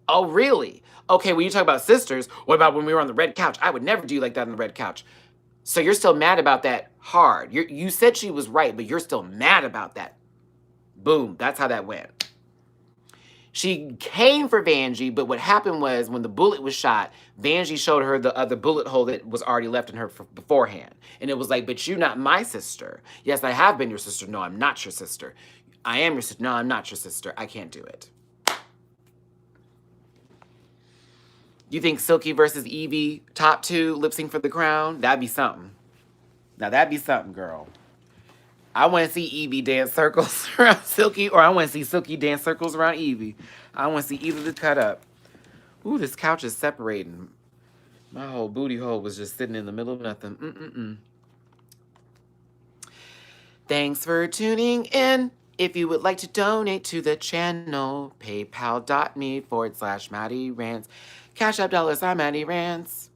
Oh, really? Okay, when you talk about sisters, what about when we were on the red couch? I would never do you like that on the red couch. So you're still mad about that hard. You said she was right, but you're still mad about that. Boom. That's how that went. She came for Vangie, but what happened was when the bullet was shot, Vangie showed her the other bullet hole that was already left in her beforehand. And it was like, but you're not my sister. Yes, I have been your sister. No, I'm not your sister. I am your sister. No, I'm not your sister. I can't do it. You think Silky versus Evie, top 2, lip sync for the crown? That'd be something. Now, that'd be something, girl. I want to see Evie dance circles around Silky, or I want to see Silky dance circles around Evie. I want to see either to cut up. Ooh, this couch is separating. My whole booty hole was just sitting in the middle of nothing. Thanks for tuning in. If you would like to donate to the channel, paypal.me/Matty Rants. Cash App $, Matty Rants.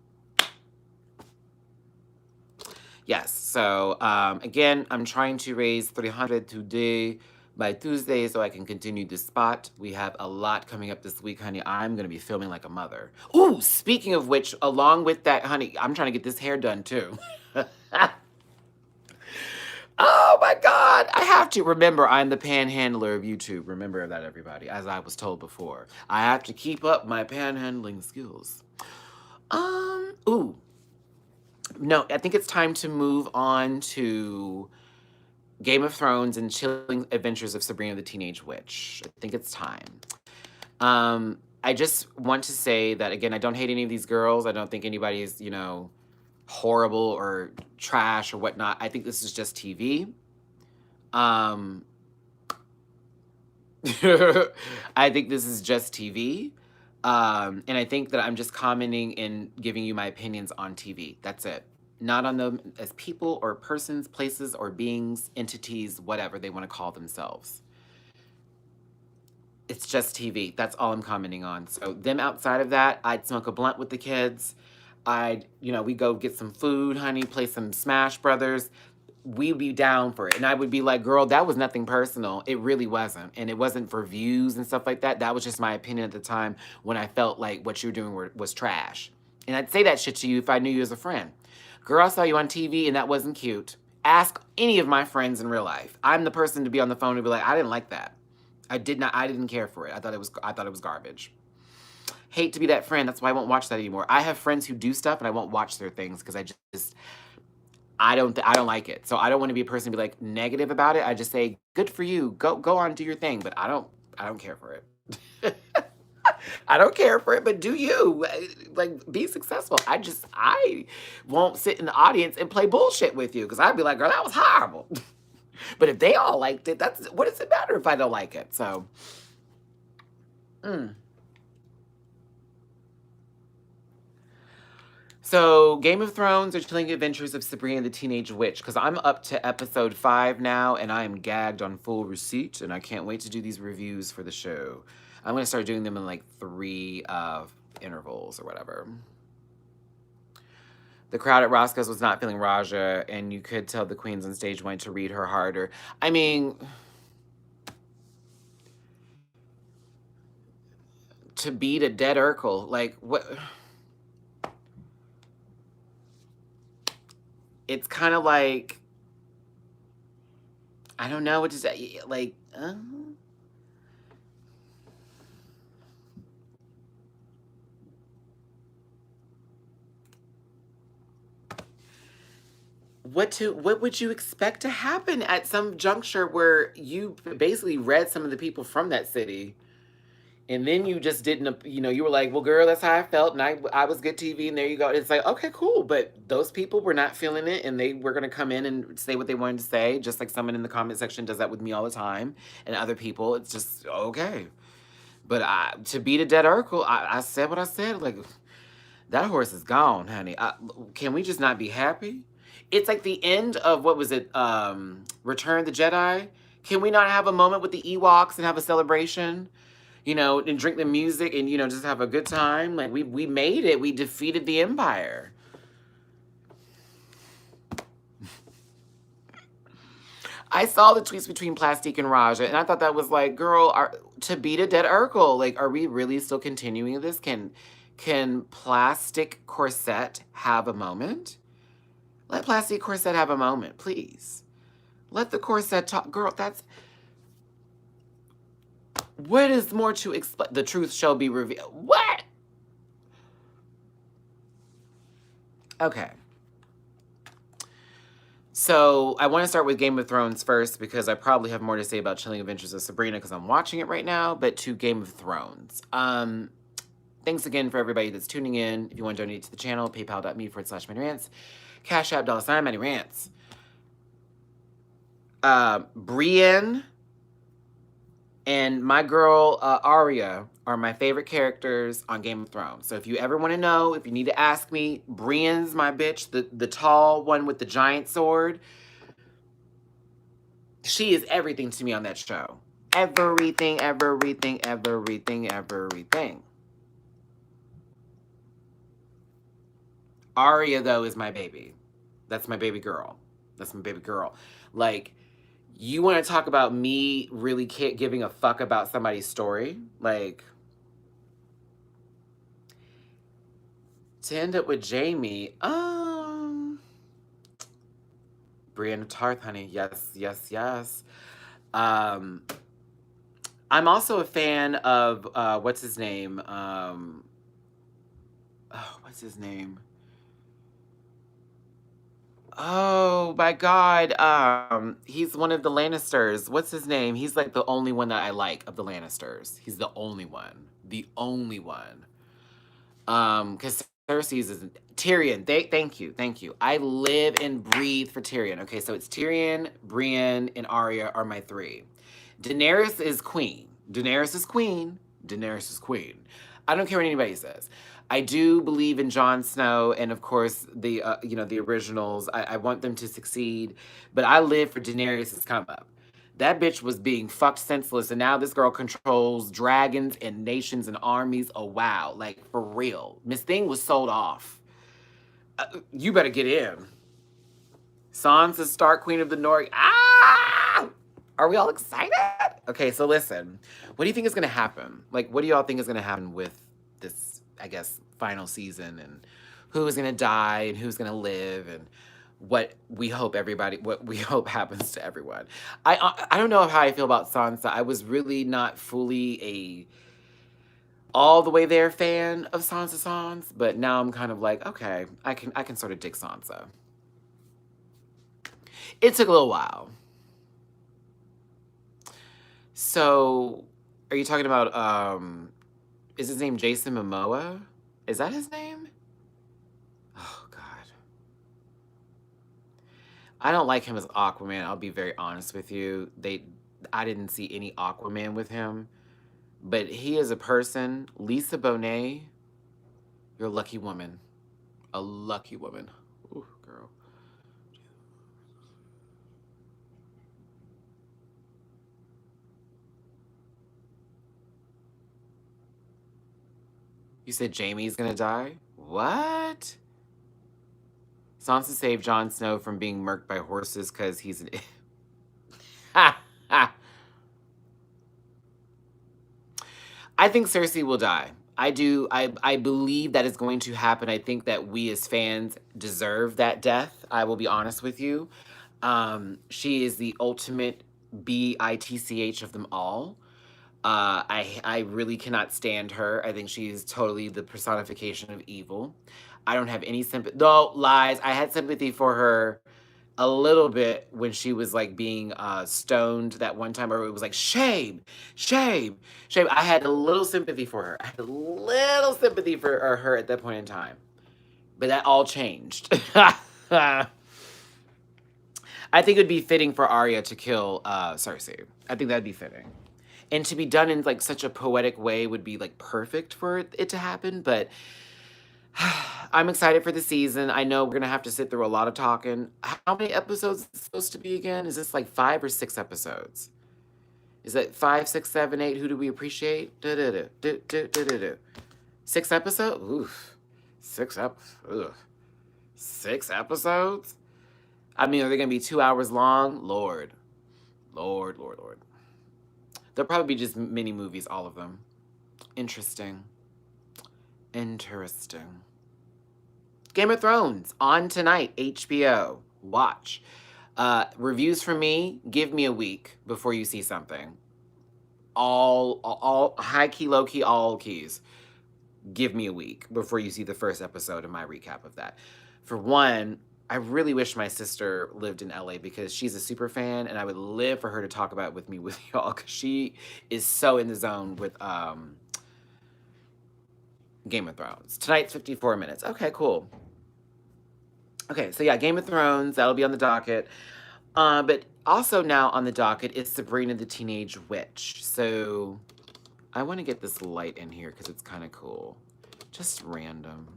Yes, so again, I'm trying to raise 300 today by Tuesday so I can continue this spot. We have a lot coming up this week, honey. I'm going to be filming like a mother. Ooh, speaking of which, along with that, honey, I'm trying to get this hair done too. Oh my God, I have to. Remember, I'm the panhandler of YouTube. Remember that, everybody, as I was told before. I have to keep up my panhandling skills. Ooh. No, I think it's time to move on to Game of Thrones and Chilling Adventures of Sabrina the Teenage Witch. I think it's time. I just want to say that, again, I don't hate any of these girls. I don't think anybody's, you know, horrible or trash or whatnot. I think this is just TV. I think this is just TV. And I think that I'm just commenting and giving you my opinions on TV. That's it. Not on them as people or persons, places or beings, entities, whatever they want to call themselves. It's just TV. That's all I'm commenting on. So them outside of that, I'd smoke a blunt with the kids. We go get some food, honey, play some Smash Brothers. We'd be down for it. And I would be like, girl, that was nothing personal. It really wasn't. And it wasn't for views and stuff like that. That was just my opinion at the time when I felt like what you were doing was trash. And I'd say that shit to you if I knew you as a friend. Girl, I saw you on TV and that wasn't cute. Ask any of my friends in real life. I'm the person to be on the phone and be like, I didn't like that. I didn't care for it. I thought it was garbage. Hate to be that friend. That's why I won't watch that anymore. I have friends who do stuff and I won't watch their things because I don't like it. So I don't want to be a person to be like negative about it. I just say, good for you. Go on, do your thing. But I don't care for it. I don't care for it, but do you. Like, be successful. I won't sit in the audience and play bullshit with you because I'd be like, girl, that was horrible. But if they all liked it, what does it matter if I don't like it? So, So, Game of Thrones or Chilling Adventures of Sabrina the Teenage Witch? Because I'm up to episode 5 now, and I am gagged on full receipt, and I can't wait to do these reviews for the show. I'm going to start doing them in like 3 intervals or whatever. The crowd at Roscoe's was not feeling Raja, and you could tell the queens on stage wanted to read her harder. I mean, to beat a dead Urkel, like, what? It's kind of like, I don't know what to say, like, what would you expect to happen at some juncture where you basically read some of the people from that city and then you just didn't, you were like, well, girl, that's how I felt and I was good TV and there you go. It's like, okay, cool. But those people were not feeling it and they were going to come in and say what they wanted to say, just like someone in the comment section does that with me all the time. And other people, it's just, okay. But to beat a dead Urkel, I said what I said. Like, that horse is gone, honey. Can we just not be happy? It's like the end of, what was it, Return of the Jedi? Can we not have a moment with the Ewoks and have a celebration? And drink the music and, just have a good time? Like, we made it. We defeated the Empire. I saw the tweets between Plastique and Raja, and I thought that was like, girl, to beat a dead Urkel, like, are we really still continuing this? Can Plastic Corset have a moment? Let Plastic Corset have a moment, please. Let the corset talk. Girl, What is more to explain? The truth shall be revealed. What? Okay. So I want to start with Game of Thrones first because I probably have more to say about Chilling Adventures of Sabrina because I'm watching it right now, but to Game of Thrones. Thanks again for everybody that's tuning in. If you want to donate to the channel, paypal.me/Matty Rants. Cash App, $ Matty Rants. Brienne and my girl Arya are my favorite characters on Game of Thrones. So if you ever want to know, if you need to ask me, Brienne's my bitch, the tall one with the giant sword. She is everything to me on that show. Everything, everything, everything, everything. Arya, though, is my baby. That's my baby girl. That's my baby girl. Like, you want to talk about me really giving a fuck about somebody's story? Like, to end up with Jamie, Brienne of Tarth, honey. Yes, yes, yes. I'm also a fan of, what's his name? What's his name? Oh my God. He's one of the Lannisters. What's his name? He's like the only one that I like of the Lannisters. He's the only one. The only one. Because Cersei's is Tyrion. Thank you. Thank you. I live and breathe for Tyrion. Okay, so it's Tyrion, Brienne, and Arya are my three. Daenerys is queen. Daenerys is queen. Daenerys is queen. I don't care what anybody says. I do believe in Jon Snow, and of course the the originals. I want them to succeed, but I live for Daenerys' come up. That bitch was being fucked senseless, and now this girl controls dragons and nations and armies. Oh wow, like for real. Miss Thing was sold off. You better get in. Sansa Stark, Queen of the North. Ah! Are we all excited? Okay, so listen. What do you think is going to happen? Like, what do y'all think is going to happen with this, I guess, final season? And who is going to die and who's going to live? And what we hope happens to everyone. I don't know how I feel about Sansa. I was really not fully a all the way there fan of Sansa Sans, but now I'm kind of like, okay, I can sort of dig Sansa. It took a little while. So, are you talking about, is his name Jason Momoa? Is that his name? Oh, God. I don't like him as Aquaman. I'll be very honest with you. I didn't see any Aquaman with him. But he is a person. Lisa Bonet, you're a lucky woman. A lucky woman. Ooh, girl. You said Jamie's gonna die? What? Sansa saved Jon Snow from being murked by horses because he's an... Ha! Ha! I think Cersei will die. I do. I believe that is going to happen. I think that we as fans deserve that death. I will be honest with you. She is the ultimate bitch of them all. I really cannot stand her. I think she's totally the personification of evil. I don't have any sympathy. No, lies. I had sympathy for her a little bit when she was like being stoned that one time, or it was like shame, shame, shame. I had a little sympathy for her. I had a little sympathy for her at that point in time, but that all changed. I think it would be fitting for Arya to kill Cersei. I think that'd be fitting, and to be done in like such a poetic way would be like perfect for it to happen. But I'm excited for the season. I know we're gonna have to sit through a lot of talking. How many episodes is it supposed to be again? Is this like 5 or 6 episodes? Is it 5, 6, 7, 8? Who do we appreciate? 6 episodes? Oof. 6 episodes. 6 episodes? I mean, are they gonna be 2 hours long? Lord. Lord, Lord, Lord. They'll probably be just mini movies, all of them. Interesting. Interesting. Game of Thrones on tonight, HBO. Watch. Reviews from me, give me a week before you see something. all high key, low key, all keys. Give me a week before you see the first episode of my recap of that. For one, I really wish my sister lived in LA because she's a super fan and I would live for her to talk about it with me with y'all because she is so in the zone with Game of Thrones. Tonight's 54 minutes. Okay, cool. Okay, so yeah, Game of Thrones, that'll be on the docket. But also now on the docket is Sabrina the Teenage Witch. So I want to get this light in here because it's kind of cool. Just random.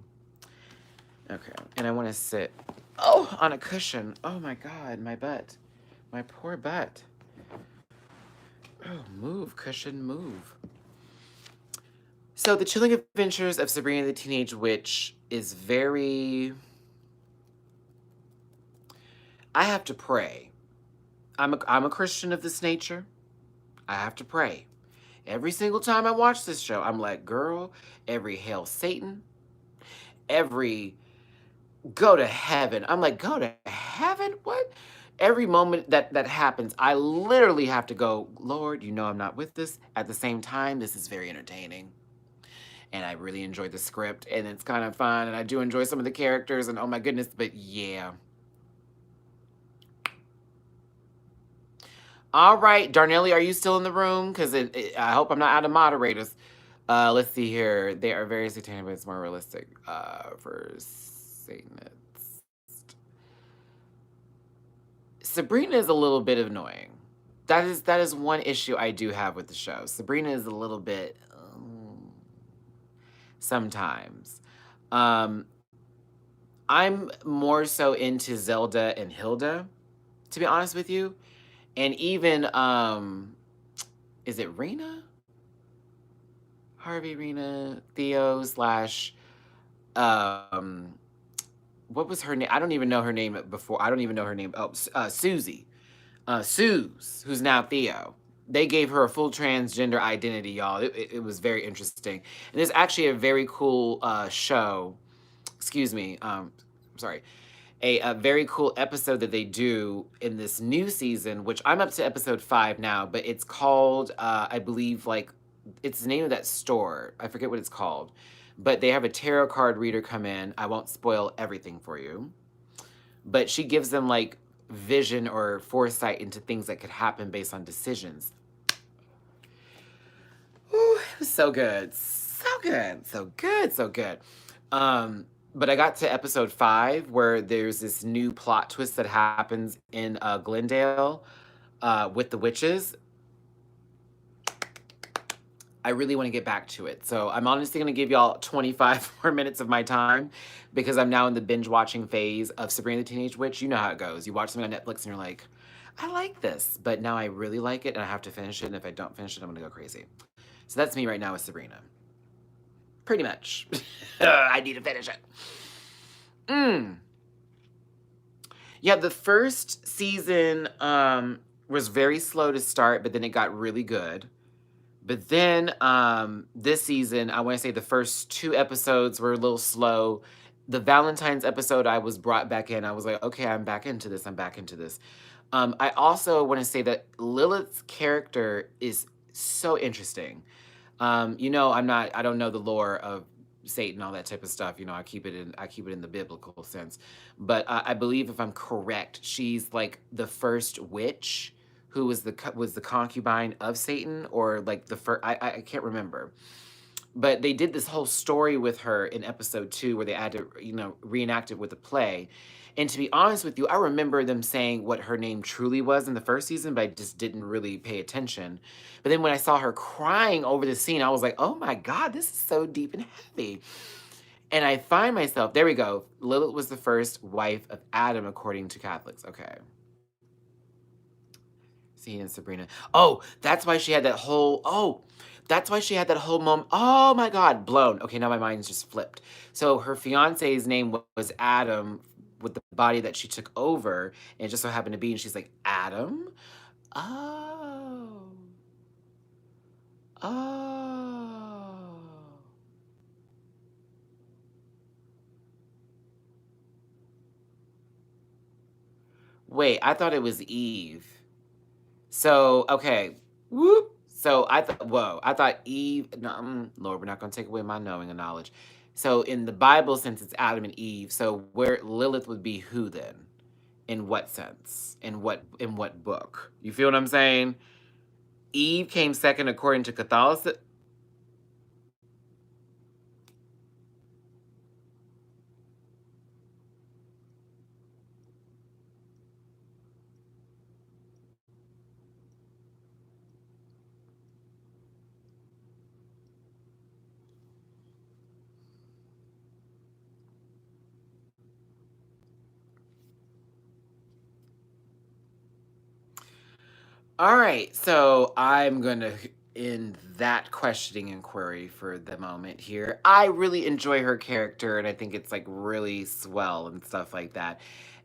Okay, and I want to sit, on a cushion. Oh my God, my butt. My poor butt. Oh, move, cushion, move. So the Chilling Adventures of Sabrina the Teenage Witch is very... I have to pray. I'm a Christian of this nature. I have to pray. Every single time I watch this show, I'm like, girl, every hail Satan, every go to heaven. I'm like, go to heaven? What? Every moment that happens, I literally have to go, Lord, you know I'm not with this. At the same time, this is very entertaining. And I really enjoy the script, and it's kind of fun, and I do enjoy some of the characters, and oh my goodness, but yeah. All right, Darnelli, are you still in the room? Because I hope I'm not out of moderators. Let's see here. They are very satanic, but it's more realistic for Satanists. Sabrina is a little bit annoying. That is one issue I do have with the show. Sabrina is a little bit sometimes. I'm more so into Zelda and Hilda, to be honest with you. And even is it Rena? Harvey, Rena, Theo slash what was her name? I don't even know her name before. I don't even know her name. Oh, Susie. Suze, who's now Theo. They gave her a full transgender identity, y'all. It was very interesting. And there's actually a very cool show. Excuse me. Sorry. A very cool episode that they do in this new season, which I'm up to episode 5 now, but it's called, I believe, like, it's the name of that store. I forget what it's called. But they have a tarot card reader come in. I won't spoil everything for you. But she gives them, like, vision or foresight into things that could happen based on decisions. Ooh, it was so good. So good. So good. So good. But I got to episode 5 where there's this new plot twist that happens in Glendale with the witches. I really want to get back to it. So I'm honestly going to give y'all 25 more minutes of my time because I'm now in the binge watching phase of Sabrina the Teenage Witch. You know how it goes. You watch something on Netflix and you're like, I like this, but now I really like it and I have to finish it. And if I don't finish it, I'm going to go crazy. So that's me right now with Sabrina. Pretty much. I need to finish it. Yeah, the first season was very slow to start, but then it got really good. But then this season, I want to say the first 2 episodes were a little slow. The Valentine's episode, I was brought back in. I was like, okay, I'm back into this. I'm back into this. I also want to say that Lilith's character is so interesting. You know, I don't know the lore of Satan, all that type of stuff. You know, I keep it in the biblical sense. But I believe, if I'm correct, she's like the first witch who was the concubine of Satan, or like the first. I can't remember. But they did this whole story with her in episode 2 where they had to, reenact it with a play. And to be honest with you, I remember them saying what her name truly was in the first season, but I just didn't really pay attention. But then when I saw her crying over the scene, I was like, oh my God, this is so deep and heavy. And I find myself, there we go. Lilith was the first wife of Adam, according to Catholics. Okay. See, and Sabrina. Oh, that's why she had that whole, moment. Oh my God, blown. Okay, now my mind's just flipped. So her fiance's name was Adam with the body that she took over, and it just so happened to be, and she's like, Adam? Oh. Oh. Wait, I thought it was Eve. So, okay. Whoop. So I thought, whoa, I thought Eve, no, Lord, we're not going to take away my knowing and knowledge. So in the Bible, since it's Adam and Eve, so where Lilith would be who then? In what sense? In what book? You feel what I'm saying? Eve came second according to Catholicism. All right, so I'm going to end that questioning inquiry for the moment here. I really enjoy her character, and I think it's like really swell and stuff like that.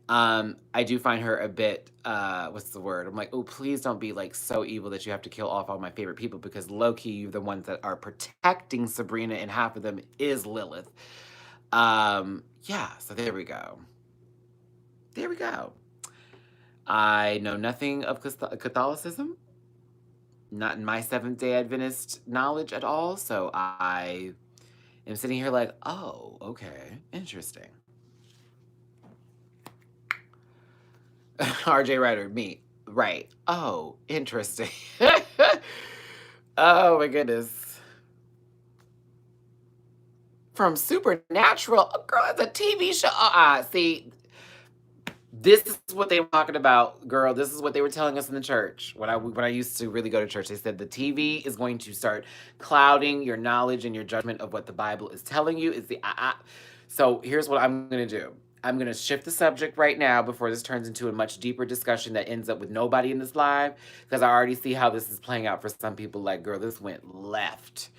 I do find her a bit, what's the word? I'm like, oh, please don't be like so evil that you have to kill off all my favorite people, because low key, you're the ones that are protecting Sabrina, and half of them is Lilith. Yeah, so there we go. There we go. I know nothing of Catholicism, not in my Seventh day Adventist knowledge at all. So I am sitting here like, oh, okay, interesting. RJ Ryder, me. Right. Oh, interesting. Oh my goodness. From Supernatural, oh, girl, it's a TV show. See, this is what they were talking about, girl. This is what they were telling us in the church when I used to really go to church. They said the TV is going to start clouding your knowledge and your judgment of what the Bible is telling you. It's the So here's what I'm gonna do. I'm gonna shift the subject right now before this turns into a much deeper discussion that ends up with nobody in this live, because I already see how this is playing out for some people. Like, girl, this went left.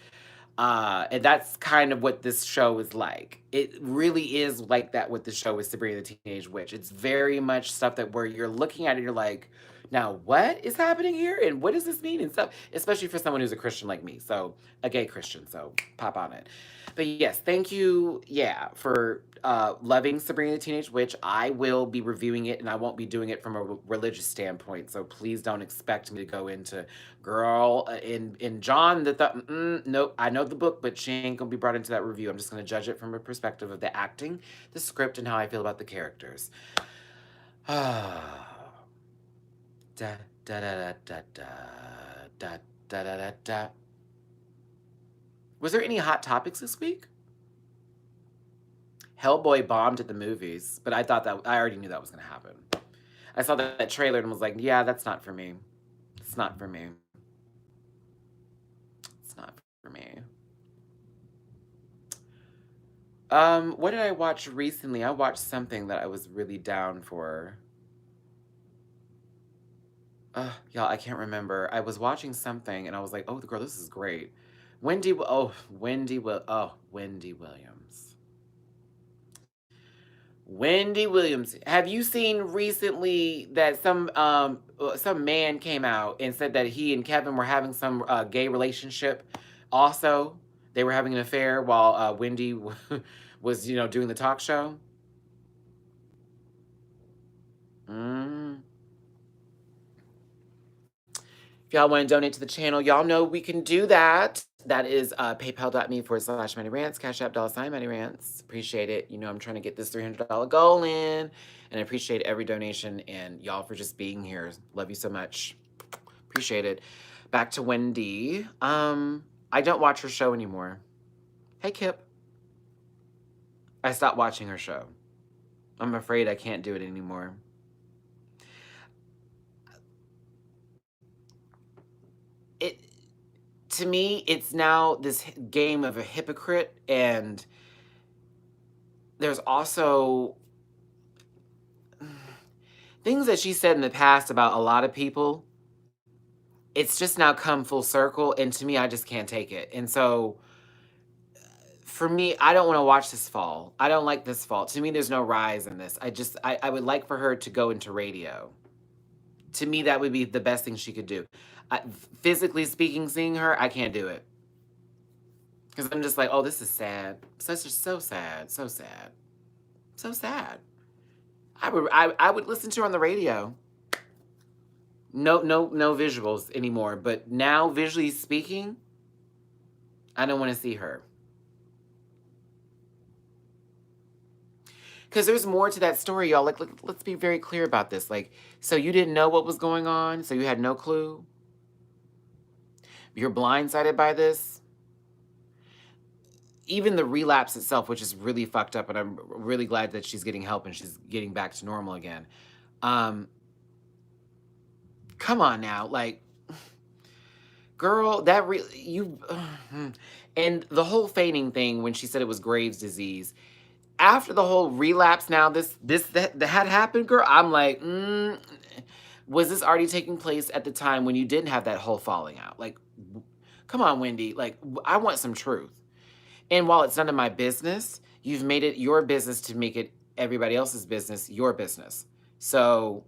And that's kind of what this show is like. It really is like that with the show with Sabrina the Teenage Witch. It's very much stuff that where you're looking at it, you're like, now what is happening here? And what does this mean? And stuff, especially for someone who's a Christian like me. So a gay Christian, so pop on it. But yes, thank you, yeah, for loving Sabrina the Teenage Witch. I will be reviewing it, and I won't be doing it from a religious standpoint. So please don't expect me to go into girl in John nope. I know the book, but she ain't gonna be brought into that review. I'm just gonna judge it from a perspective of the acting, the script, and how I feel about the characters. Da da da da da da da da da da. Was there any hot topics this week? Hellboy bombed at the movies, but I thought that I already knew that was gonna happen. I saw that trailer and was like, yeah, that's not for me. It's not for me. It's not for me. What did I watch recently? I watched something that I was really down for. Y'all, I can't remember. I was watching something and I was like, oh, girl, this is great. Wendy Williams. Wendy Williams. Have you seen recently that some man came out and said that he and Kevin were having some gay relationship? Also, they were having an affair while Wendy was, doing the talk show. If y'all want to donate to the channel, y'all know we can do that. That is paypal.me/Matty Rants, Cash App $Matty Rants. Appreciate it. I'm trying to get this $300 goal in, and I appreciate every donation and y'all for just being here. Love you so much. Appreciate it. Back to Wendy. I don't watch her show anymore. Hey, Kip. I stopped watching her show. I'm afraid I can't do it anymore. To me, it's now this game of a hypocrite, and there's also things that she said in the past about a lot of people. It's just now come full circle, and to me, I just can't take it. And so, for me, I don't want to watch this fall. I don't like this fall. To me, there's no rise in this. I would like for her to go into radio. To me, that would be the best thing she could do. Physically speaking, seeing her, I can't do it. Because I'm just like, oh, this is sad. So sad. So sad. So sad. I would listen to her on the radio. No visuals anymore. But now, visually speaking, I don't want to see her. Because there's more to that story, y'all. Like, let's be very clear about this. Like, so you didn't know what was going on, so you had no clue. You're blindsided by this. Even the relapse itself, which is really fucked up, and I'm really glad that she's getting help and she's getting back to normal again. Um, Come on now, like, girl, you, and the whole feigning thing when she said it was Graves' disease. After the whole relapse, now that had happened, girl. I'm like, was this already taking place at the time when you didn't have that whole falling out? Like, come on, Wendy. Like, I want some truth. And while it's none of my business, you've made it your business to make it everybody else's business your business. So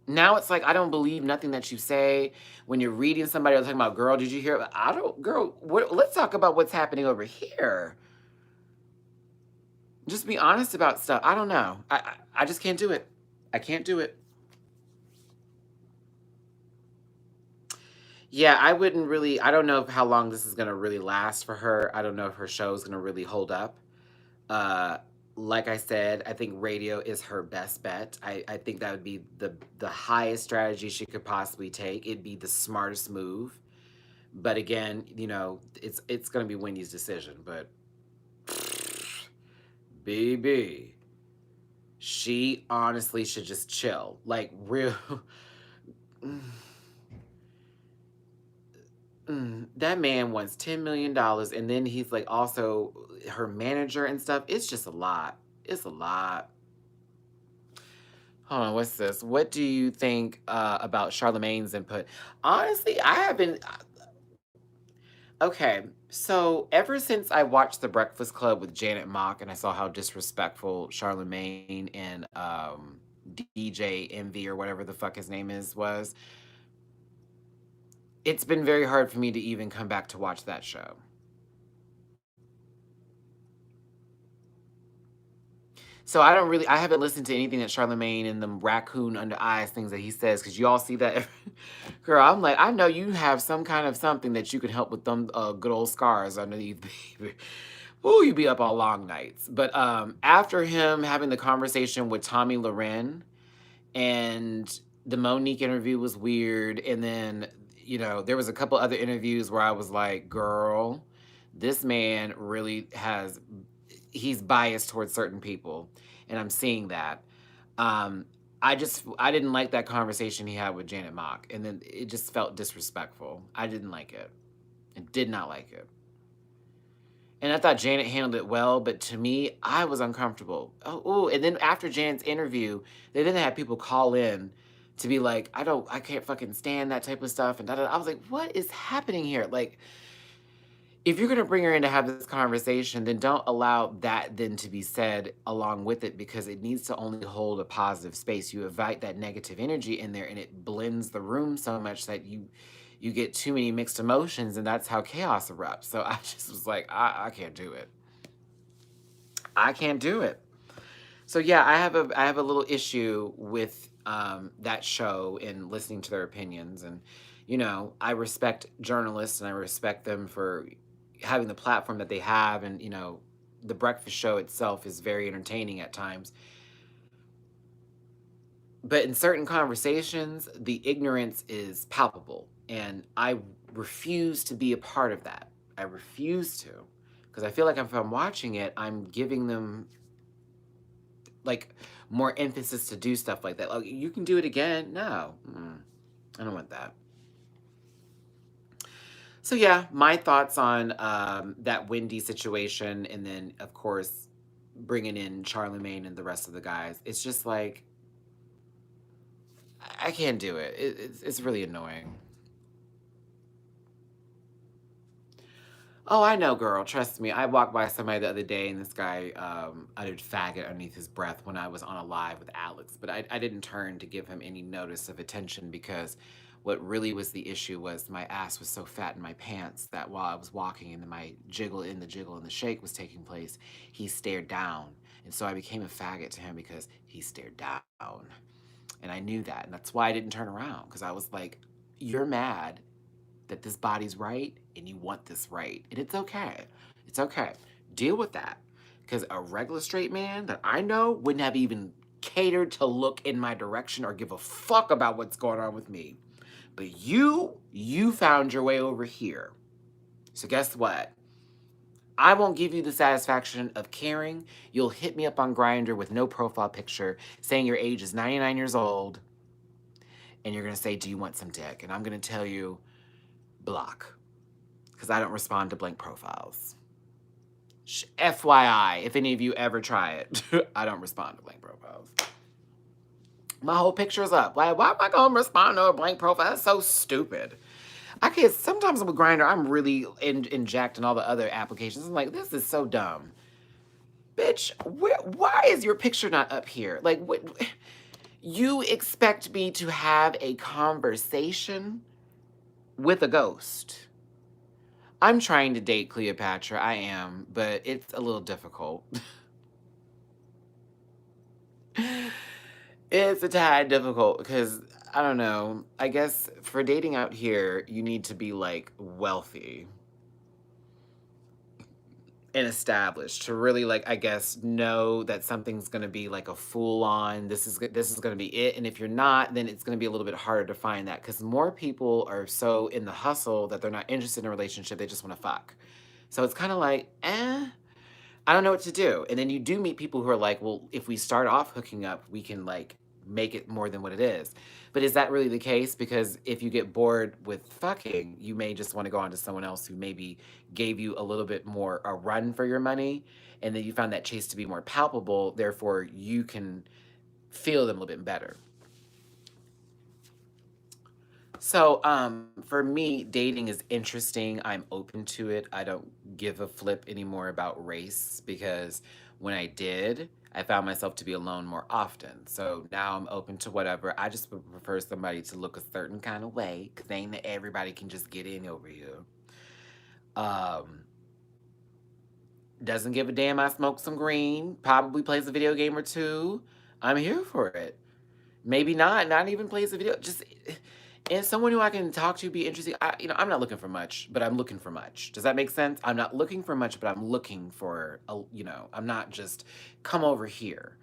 now it's like I don't believe nothing that you say when you're reading somebody or talking about, girl, did you hear? I don't, girl. Let's talk about what's happening over here. Just be honest about stuff. I don't know. I just can't do it. I can't do it. Yeah, I wouldn't really. I don't know how long this is gonna really last for her. I don't know if her show is gonna really hold up. Uh, like I said, I think radio is her best bet. I think that would be the highest strategy she could possibly take. It'd be the smartest move. But again, it's gonna be Wendy's decision. But baby, she honestly should just chill. Like real. That man wants $10 million, and then he's like also her manager and stuff. It's just a lot. It's a lot. Hold on, what's this? What do you think about Charlemagne's input? Honestly, I haven't. Okay, so ever since I watched The Breakfast Club with Janet Mock and I saw how disrespectful Charlemagne and DJ Envy or whatever the fuck his name was, it's been very hard for me to even come back to watch that show. So I haven't listened to anything that Charlemagne and the raccoon under eyes things that he says, because you all see that. Girl, I'm like, I know you have some kind of something that you can help with them good old scars underneath, baby. Ooh, you be up all long nights. But after him having the conversation with Tommy Loren, and the Monique interview was weird, and then there was a couple other interviews where I was like, girl, this man really he's biased towards certain people, and I'm seeing that. um I didn't like that conversation he had with Janet Mock, and then it just felt disrespectful. I didn't like it. I did not like it. And I thought Janet handled it well, but to me, I was uncomfortable. Oh, ooh, and then after Janet's interview, they then had people call in to be like, I can't fucking stand that type of stuff. And I was like, what is happening here? Like, if you're gonna bring her in to have this conversation, then don't allow that then to be said along with it, because it needs to only hold a positive space. You invite that negative energy in there, and it blends the room so much that you get too many mixed emotions, and that's how chaos erupts. So I just was like, I can't do it. I can't do it. So yeah, I have a little issue with that show and listening to their opinions. And I respect journalists and I respect them for having the platform that they have. And the breakfast show itself is very entertaining at times. But in certain conversations, the ignorance is palpable, and I refuse to be a part of that. I refuse to, because I feel like if I'm watching it, I'm giving them like more emphasis to do stuff like that. Like, you can do it again. No, I don't want that. So yeah, my thoughts on that Wendy situation, and then of course bringing in Charlemagne and the rest of the guys. It's just like I can't do it. It's really annoying. Oh, I know, girl. Trust me. I walked by somebody the other day, and this guy uttered faggot underneath his breath when I was on a live with Alex. But I didn't turn to give him any notice of attention, because what really was the issue was my ass was so fat in my pants that while I was walking and my jiggle and the shake was taking place, he stared down. And so I became a faggot to him because he stared down. And I knew that. And that's why I didn't turn around, because I was like, you're mad that this body's right and you want this right. And it's okay. It's okay. Deal with that. Because a regular straight man that I know wouldn't have even catered to look in my direction or give a fuck about what's going on with me. But you found your way over here. So guess what? I won't give you the satisfaction of caring. You'll hit me up on Grindr with no profile picture saying your age is 99 years old. And you're going to say, do you want some dick? And I'm going to tell you, block. Because I don't respond to blank profiles. FYI, if any of you ever try it, I don't respond to blank profiles. My whole picture's up. Why am I going to respond to a blank profile? That's so stupid. I can't. Sometimes with Grindr, I'm really inject in all the other applications. I'm like, this is so dumb. Bitch, why is your picture not up here? Like, what? You expect me to have a conversation with a ghost? I'm trying to date Cleopatra, I am, but it's a little difficult. It's a tad difficult because, I don't know, I guess for dating out here, you need to be, like, wealthy and established to really, like, I guess, know that something's going to be, like, a full-on, this is going to be it, and if you're not, then it's going to be a little bit harder to find that, because more people are so in the hustle that they're not interested in a relationship, they just want to fuck. So it's kind of like, I don't know what to do. And then you do meet people who are like, well, if we start off hooking up, we can, like, make it more than what it is. But is that really the case? Because if you get bored with fucking, you may just want to go on to someone else who maybe gave you a little bit more a run for your money, and then you found that chase to be more palpable, therefore you can feel them a little bit better. So, for me, dating is interesting. I'm open to it. I don't give a flip anymore about race, because when I did, I found myself to be alone more often. So now I'm open to whatever. I just would prefer somebody to look a certain kind of way, because ain't that everybody can just get in over here. Um, doesn't give a damn I smoke some green, probably plays a video game or two. I'm here for it. Maybe not even plays a video. Just and someone who I can talk to, be interesting. I'm not looking for much, but I'm looking for much. Does that make sense? I'm not looking for much, but I'm looking for I'm not just come over here.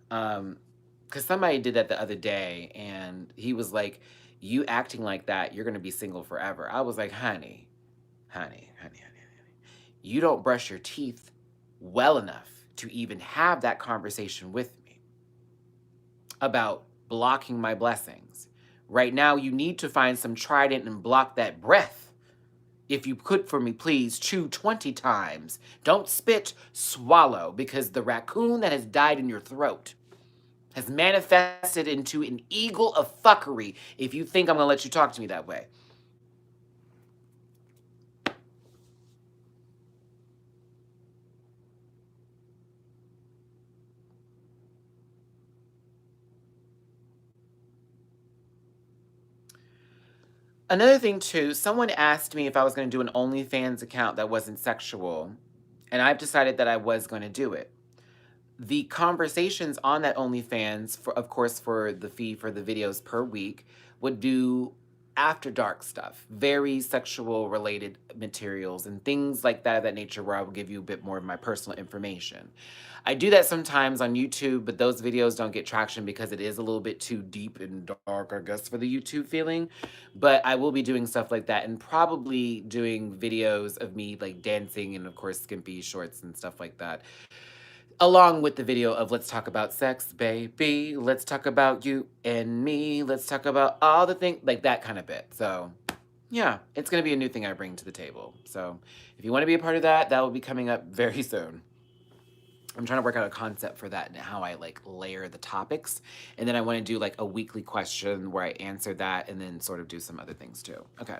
Because somebody did that the other day, and he was like, "You acting like that, you're gonna be single forever." I was like, honey. You don't brush your teeth well enough to even have that conversation with me about blocking my blessings. Right now, you need to find some trident and block that breath. If you could, for me, please, chew 20 times. Don't spit, swallow, because the raccoon that has died in your throat has manifested into an eagle of fuckery if you think I'm going to let you talk to me that way. Another thing, too, someone asked me if I was going to do an OnlyFans account that wasn't sexual, and I've decided that I was going to do it. The conversations on that OnlyFans, of course, for the fee for the videos per week, would do after dark stuff, very sexual related materials and things like that of that nature, where I will give you a bit more of my personal information. I do that sometimes on YouTube, but those videos don't get traction because it is a little bit too deep and dark, I guess, for the YouTube feeling. But I will be doing stuff like that, and probably doing videos of me like dancing and, of course, skimpy shorts and stuff like that, along with the video of let's talk about sex, baby. Let's talk about you and me. Let's talk about all the things, like that kind of bit. So, yeah, it's going to be a new thing I bring to the table. So, if you want to be a part of that, that will be coming up very soon. I'm trying to work out a concept for that and how I like layer the topics. And then I want to do like a weekly question where I answer that and then sort of do some other things too. Okay.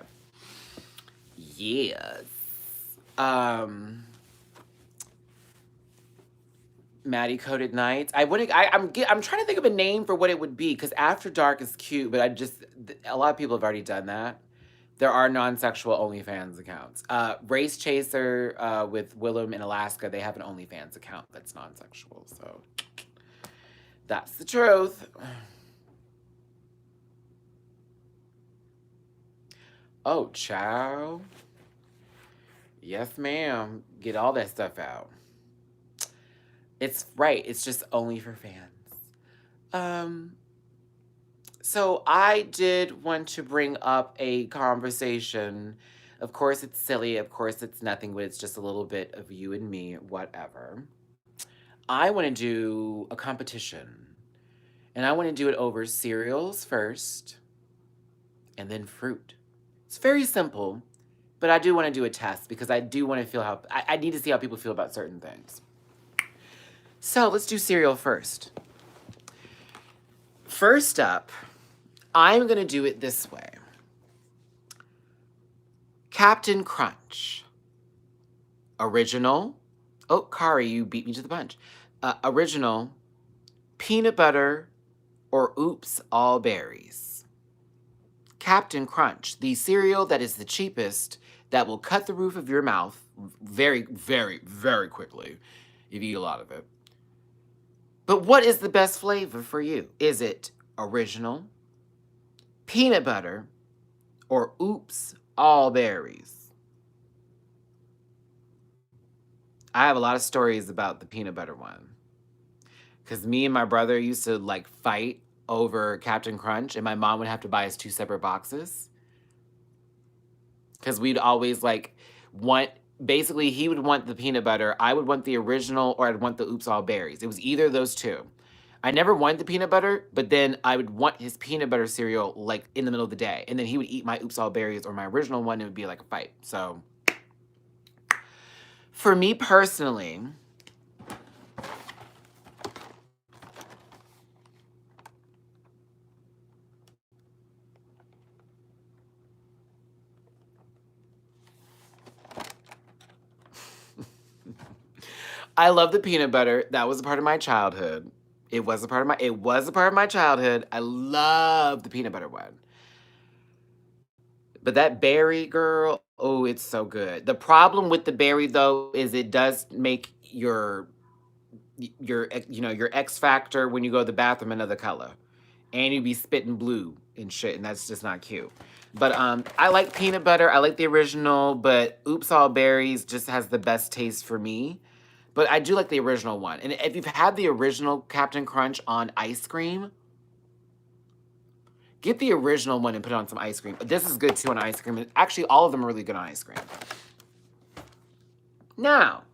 Yes. Matty Coated Nights. I'm trying to think of a name for what it would be, because After Dark is cute, but a lot of people have already done that. There are non-sexual OnlyFans accounts. Race Chaser with Willem in Alaska, they have an OnlyFans account that's non-sexual. So that's the truth. Oh, child. Yes, ma'am. Get all that stuff out. It's right. It's just only for fans. Um, so I did want to bring up a conversation. Of course, it's silly. Of course, it's nothing, but it's just a little bit of you and me, whatever. I want to do a competition, and I want to do it over cereals first and then fruit. It's very simple, but I do want to do a test because I do want to feel how I need to see how people feel about certain things. So let's do cereal first. First up, I'm going to do it this way. Captain Crunch. Original. Oh, Kari, you beat me to the punch. Original. Peanut butter or oops, all berries. Captain Crunch, the cereal that is the cheapest, that will cut the roof of your mouth very, very, very quickly if you eat a lot of it. But what is the best flavor for you? Is it original, peanut butter, or oops, all berries? I have a lot of stories about the peanut butter one. Because me and my brother used to like fight over Captain Crunch, and my mom would have to buy us 2 separate boxes. Because we'd always like want, basically he would want the peanut butter, I would want the original, or I'd want the oops all berries. It was either of those two. I never wanted the peanut butter, but then I would want his peanut butter cereal like in the middle of the day. And then he would eat my oops all berries or my original one, and it would be like a fight. So for me personally, I love the peanut butter. That was a part of my childhood. It was a part of my childhood. I love the peanut butter one. But that berry, girl, oh, it's so good. The problem with the berry though is it does make your your X factor when you go to the bathroom another color. And you be spitting blue and shit, and that's just not cute. But I like peanut butter. I like the original, but Oops All Berries just has the best taste for me. But I do like the original one. And if you've had the original Captain Crunch on ice cream, get the original one and put it on some ice cream. This is good too on ice cream. Actually, all of them are really good on ice cream. Now,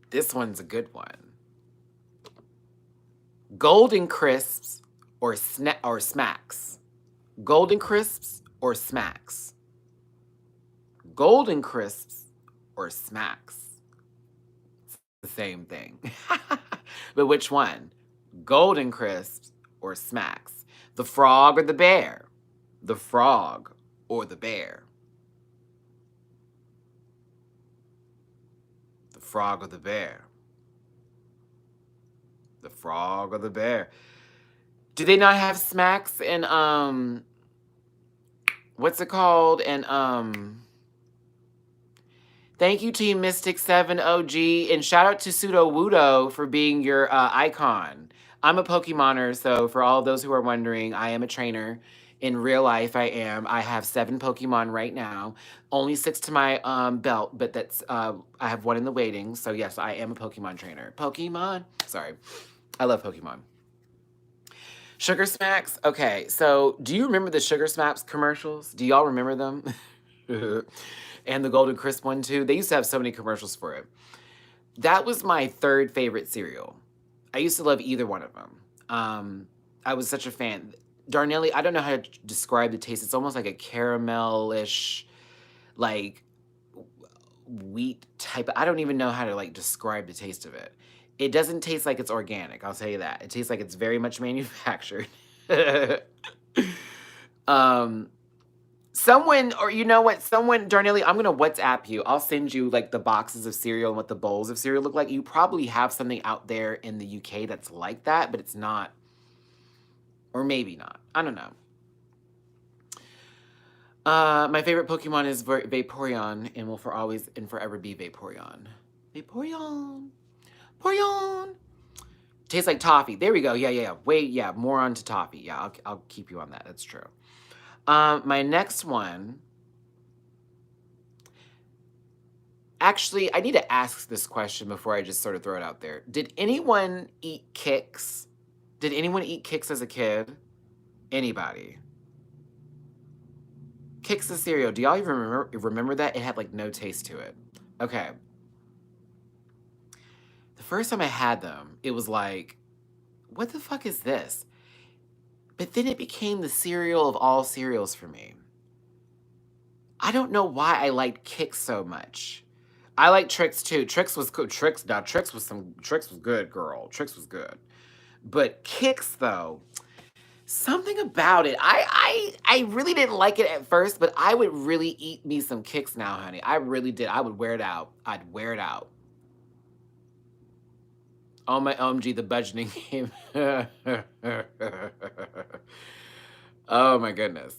this one's a good one. Golden Crisps or Smacks. Golden Crisps or Smacks. Golden Crisps or Smacks. It's the same thing. But which one? Golden Crisps or Smacks? The frog or the bear? The frog or the bear? The frog or the bear? The frog or the bear? Do they not have Smacks and what's it called? And thank you Team Mystic 7 OG, and shout out to Pseudo Wudo for being your icon. I'm a Pokemoner, so for all those who are wondering, I am a trainer. In real life, I am. I have 7 Pokemon right now. Only 6 to my belt, but that's I have 1 in the waiting. So yes, I am a Pokemon trainer. Pokemon. Sorry. I love Pokemon. Sugar Smacks. Okay, so do you remember the Sugar Smacks commercials? Do y'all remember them? And the Golden Crisp one too. They used to have so many commercials for it. That was my 3rd favorite cereal. I used to love either one of them. I was such a fan. Darnelli, I don't know how to describe the taste. It's almost like a caramelish, like wheat type. I don't even know how to like describe the taste of it. It doesn't taste like it's organic, I'll tell you that. It tastes like it's very much manufactured. Someone, or you know what, Darnelli, I'm gonna WhatsApp you. I'll send you like the boxes of cereal and what the bowls of cereal look like. You probably have something out there in the UK that's like that, but it's not, or maybe not. I don't know. My favorite Pokemon is Vaporeon, and will for always and forever be Vaporeon. Vaporeon. Vaporeon. Tastes like toffee. There we go. Yeah. Wait, yeah, more on to toffee. Yeah, I'll keep you on that. That's true. My next one. Actually, I need to ask this question before I just sort of throw it out there. Did anyone eat Kix? Did anyone eat Kix as a kid? Anybody? Kix the cereal. Do y'all even remember that? It had like no taste to it. Okay. The first time I had them, it was like, what the fuck is this? But then it became the cereal of all cereals for me. I don't know why I liked Kix so much. I like Trix too. Trix was good. Trix was good, girl. Trix was good. But Kix though, something about it. I really didn't like it at first, but I would really eat me some Kix now, honey. I really did. I would wear it out. I'd wear it out. Oh my OMG, the budgeting game. Oh my goodness.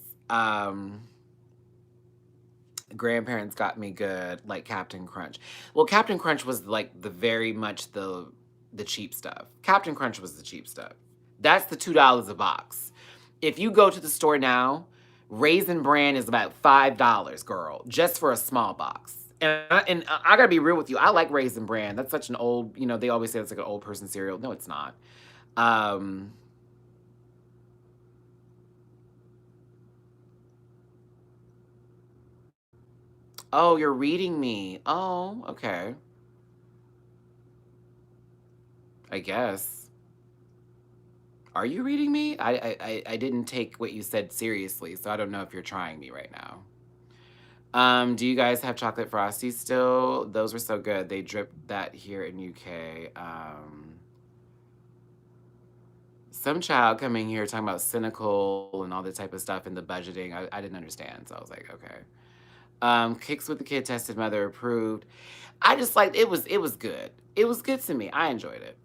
Grandparents got me good, like Captain Crunch. Well, Captain Crunch was like the very much the cheap stuff. Captain Crunch was the cheap stuff. That's the $2 a box. If you go to the store now, Raisin Bran is about $5, girl, just for a small box. And I gotta be real with you. I like Raisin Bran. That's such an old, they always say it's like an old person cereal. No, it's not. Oh, you're reading me. Oh, okay. I guess. Are you reading me? I didn't take what you said seriously, so I don't know if you're trying me right now. Do you guys have chocolate frosties still? Those were so good. They dripped that here in UK. Some child coming here talking about cynical and all this type of stuff and the budgeting. I didn't understand, so I was like, okay. Kicks with the Kid tested mother approved. I just liked it was good. It was good to me. I enjoyed it.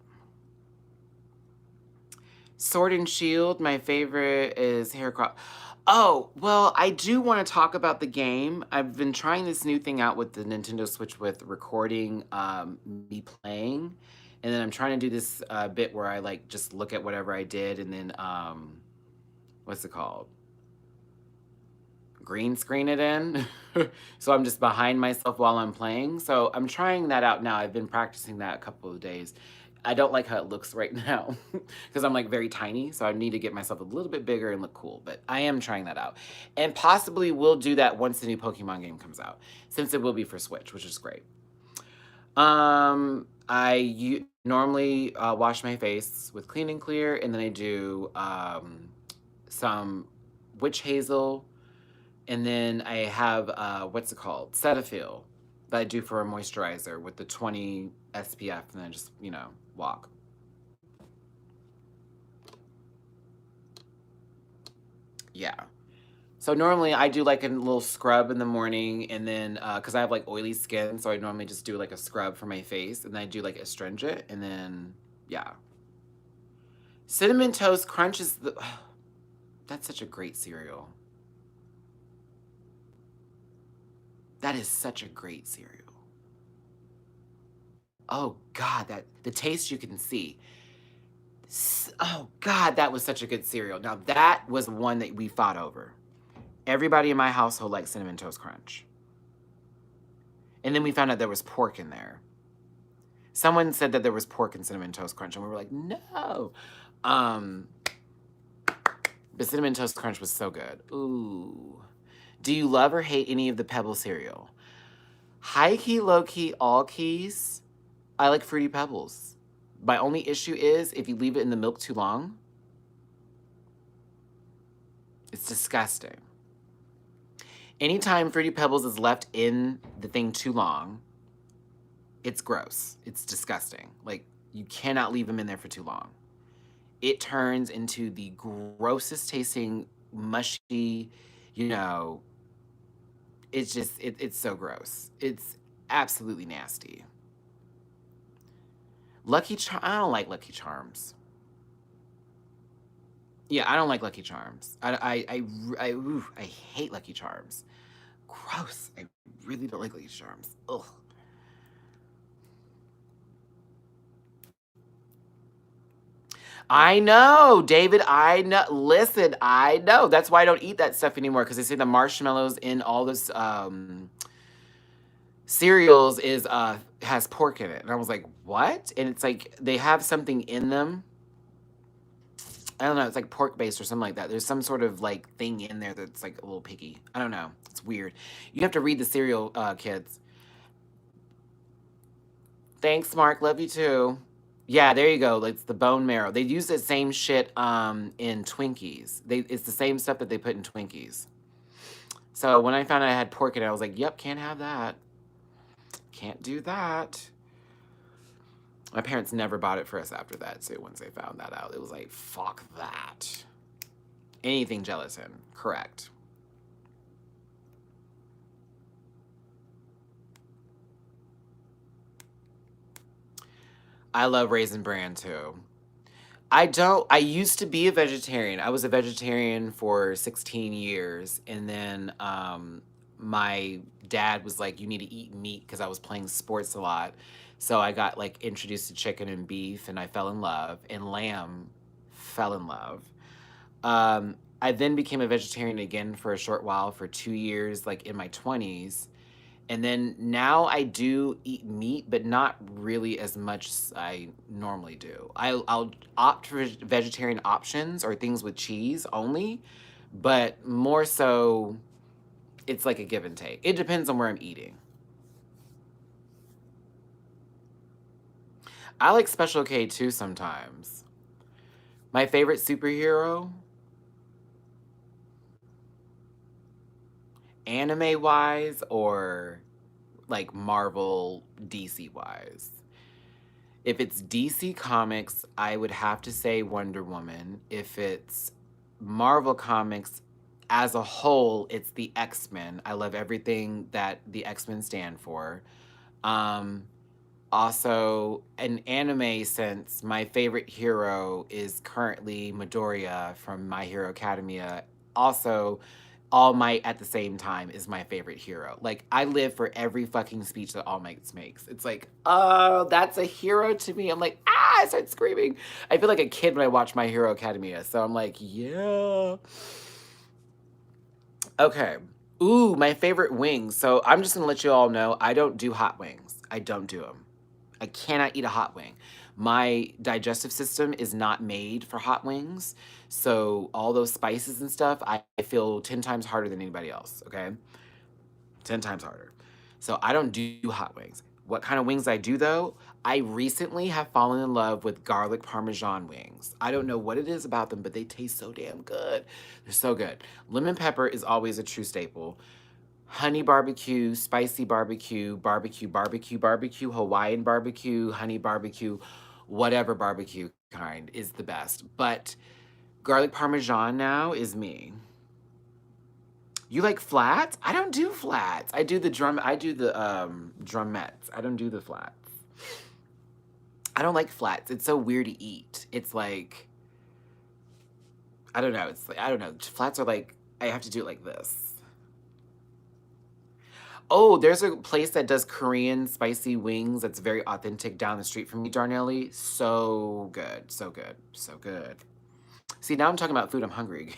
Sword and Shield, my favorite is Hair Crop. Oh, well, I do want to talk about the game. I've been trying this new thing out with the Nintendo Switch with recording me playing. And then I'm trying to do this bit where I like just look at whatever I did and then what's it called? Green screen it in. So I'm just behind myself while I'm playing. So I'm trying that out now. I've been practicing that a couple of days. I don't like how it looks right now because I'm like very tiny. So I need to get myself a little bit bigger and look cool. But I am trying that out. And possibly will do that once the new Pokemon game comes out, since it will be for Switch, which is great. I normally wash my face with Clean and Clear, and then I do some witch hazel, and then I have what's it called? Cetaphil that I do for a moisturizer with the 20 SPF, and then just walk. Yeah. So normally I do like a little scrub in the morning, and then because I have like oily skin, so I normally just do like a scrub for my face, and then I do like astringent, and then yeah. Cinnamon Toast Crunch is that's such a great cereal. That is such a great cereal. Oh God, that the taste you can see. Oh God, that was such a good cereal. Now that was one that we fought over. Everybody in my household liked Cinnamon Toast Crunch. And then we found out there was pork in there. Someone said that there was pork in Cinnamon Toast Crunch, and we were like, no. But Cinnamon Toast Crunch was so good. Ooh. Do you love or hate any of the Pebble cereal? High key, low key, all keys. I like Fruity Pebbles. My only issue is if you leave it in the milk too long, it's disgusting. Anytime Fruity Pebbles is left in the thing too long, it's gross. It's disgusting. Like, you cannot leave them in there for too long. It turns into the grossest tasting, mushy, it's just, it's so gross. It's absolutely nasty. I don't like Lucky Charms. Yeah, I don't like Lucky Charms. I hate Lucky Charms. Gross. I really don't like Lucky Charms. Ugh. I know, David. I know. Listen, I know. That's why I don't eat that stuff anymore because they say the marshmallows in all this cereals is has pork in it, and I was like, what? And it's like they have something in them. I don't know. It's like pork based or something like that. There's some sort of like thing in there that's like a little picky. I don't know. It's weird. You have to read the cereal, kids. Thanks, Mark. Love you too. Yeah, there you go. It's the bone marrow. They use the same shit in Twinkies. It's the same stuff that they put in Twinkies. So when I found out I had pork in it, I was like, yep, can't have that. Can't do that. My parents never bought it for us after that, too, once they found that out. It was like, fuck that. Anything gelatin, correct. I love Raisin Bran, too. I used to be a vegetarian. I was a vegetarian for 16 years. And then my dad was like, you need to eat meat because I was playing sports a lot. So I got like introduced to chicken and beef and I fell in love. And lamb, fell in love. I then became a vegetarian again for a short while for 2 years, like in my 20s. And then now I do eat meat, but not really as much as I normally do. I'll opt for vegetarian options or things with cheese only, but more so, it's like a give and take. It depends on where I'm eating. I like Special K too sometimes. My favorite superhero, anime wise or like Marvel DC wise. If it's DC Comics, I would have to say Wonder Woman. If it's Marvel Comics as a whole, it's the X-Men. I love everything that the X-Men stand for. Um, Also, an anime sense, my favorite hero is currently Midoriya from My Hero Academia. Also, All Might at the same time is my favorite hero. Like, I live for every fucking speech that All Might makes. It's like, oh, that's a hero to me. I'm like, ah, I start screaming. I feel like a kid when I watch My Hero Academia. So I'm like, yeah. Okay. Ooh, my favorite wings. So I'm just gonna let you all know I don't do hot wings. I don't do them. I cannot eat a hot wing. My digestive system is not made for hot wings. So all those spices and stuff, I feel 10 times harder than anybody else, okay? 10 times harder. So I don't do hot wings. What kind of wings I do though? I recently have fallen in love with garlic parmesan wings. I don't know what it is about them, but they taste so damn good. They're so good. Lemon pepper is always a true staple. Honey barbecue, spicy barbecue, barbecue, Hawaiian barbecue, honey barbecue, whatever barbecue kind is the best. But garlic parmesan now is me. You like flats? I don't do flats. I do the drumettes. I don't do the flats. I don't like flats. It's so weird to eat. It's like I don't know. It's like I don't know. Flats are like I have to do it like this. Oh, there's a place that does Korean spicy wings that's very authentic down the street from me, Darnelly. So good, so good, so good. See, now I'm talking about food. I'm hungry.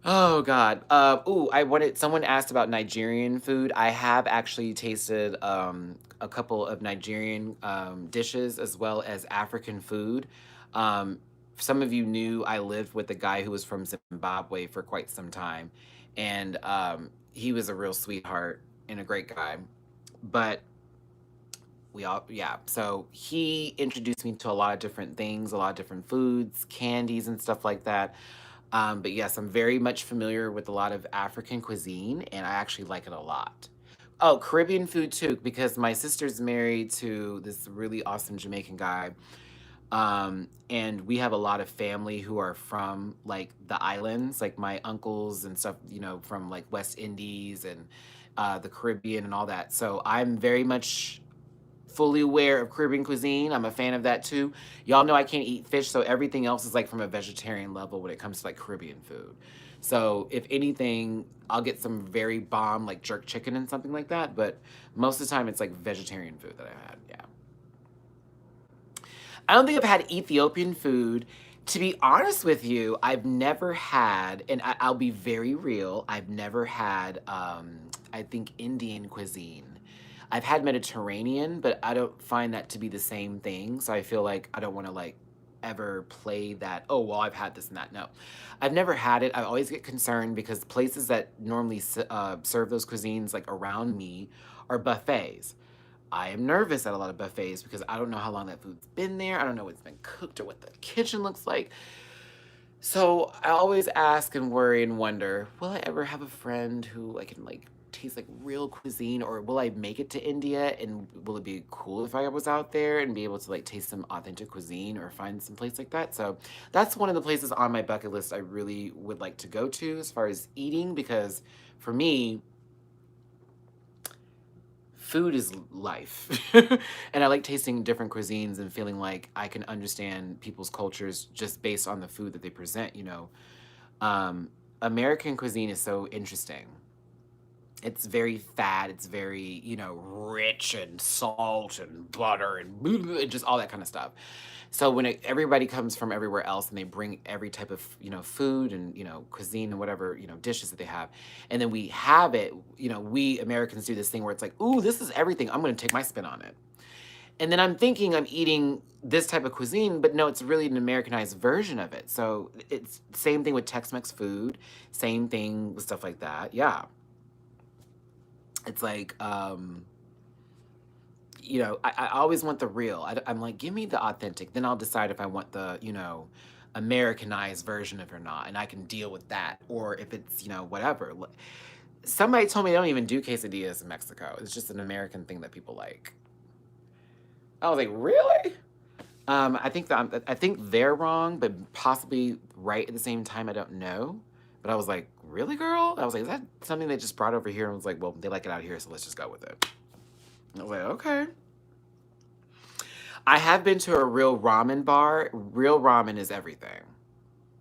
Oh God. Ooh, I wanted. Someone asked about Nigerian food. I have actually tasted a couple of Nigerian dishes as well as African food. Um, some of you knew I lived with a guy who was from Zimbabwe for quite some time, and he was a real sweetheart and a great guy. But we all, yeah. So he introduced me to a lot of different things, a lot of different foods, candies, and stuff like that. But yes, I'm very much familiar with a lot of African cuisine, and I actually like it a lot. Oh, Caribbean food too, because my sister's married to this really awesome Jamaican guy. And we have a lot of family who are from like the islands, like my uncles and stuff, from like West Indies and the Caribbean and all that. So I'm very much fully aware of Caribbean cuisine. I'm a fan of that too. Y'all know I can't eat fish, so everything else is like from a vegetarian level when it comes to like Caribbean food. So if anything, I'll get some very bomb like jerk chicken and something like that, but most of the time it's like vegetarian food that I had. Yeah. I don't think I've had Ethiopian food. To be honest with you, I've never had, and I'll be very real, I've never had, I think, Indian cuisine. I've had Mediterranean, but I don't find that to be the same thing. So I feel like I don't want to like ever play that, oh, well, I've had this and that. No, I've never had it. I always get concerned because places that normally serve those cuisines like around me are buffets. I am nervous at a lot of buffets because I don't know how long that food's been there. I don't know what's been cooked or what the kitchen looks like. So I always ask and worry and wonder, will I ever have a friend who I can like taste like real cuisine, or will I make it to India and will it be cool if I was out there and be able to like taste some authentic cuisine or find some place like that? So that's one of the places on my bucket list I really would like to go to as far as eating, because for me, food is life. And I like tasting different cuisines and feeling like I can understand people's cultures just based on the food that they present, you know. American cuisine is so interesting. It's very fat, it's very, you know, rich and salt and butter and, and just all that kind of stuff. So when everybody comes from everywhere else and they bring every type of, you know, food and, you know, cuisine and whatever, you know, dishes that they have, and then we have it, you know, we Americans do this thing where it's like, ooh, this is everything, I'm going to take my spin on it. And then I'm thinking I'm eating this type of cuisine, but no, it's really an Americanized version of it. So it's same thing with Tex-Mex food, same thing with stuff like that. Yeah. It's like, you know, I always want the real. I'm like, give me the authentic. Then I'll decide if I want the, you know, Americanized version of it or not. And I can deal with that. Or if it's, you know, whatever. Somebody told me they don't even do quesadillas in Mexico. It's just an American thing that people like. I was like, really? I think they're wrong, but possibly right at the same time. I don't know. But I was like, really, girl? I was like, is that something they just brought over here? And was like, well, they like it out here, so let's just go with it. I was like, okay. I have been to a real ramen bar. Real ramen is everything.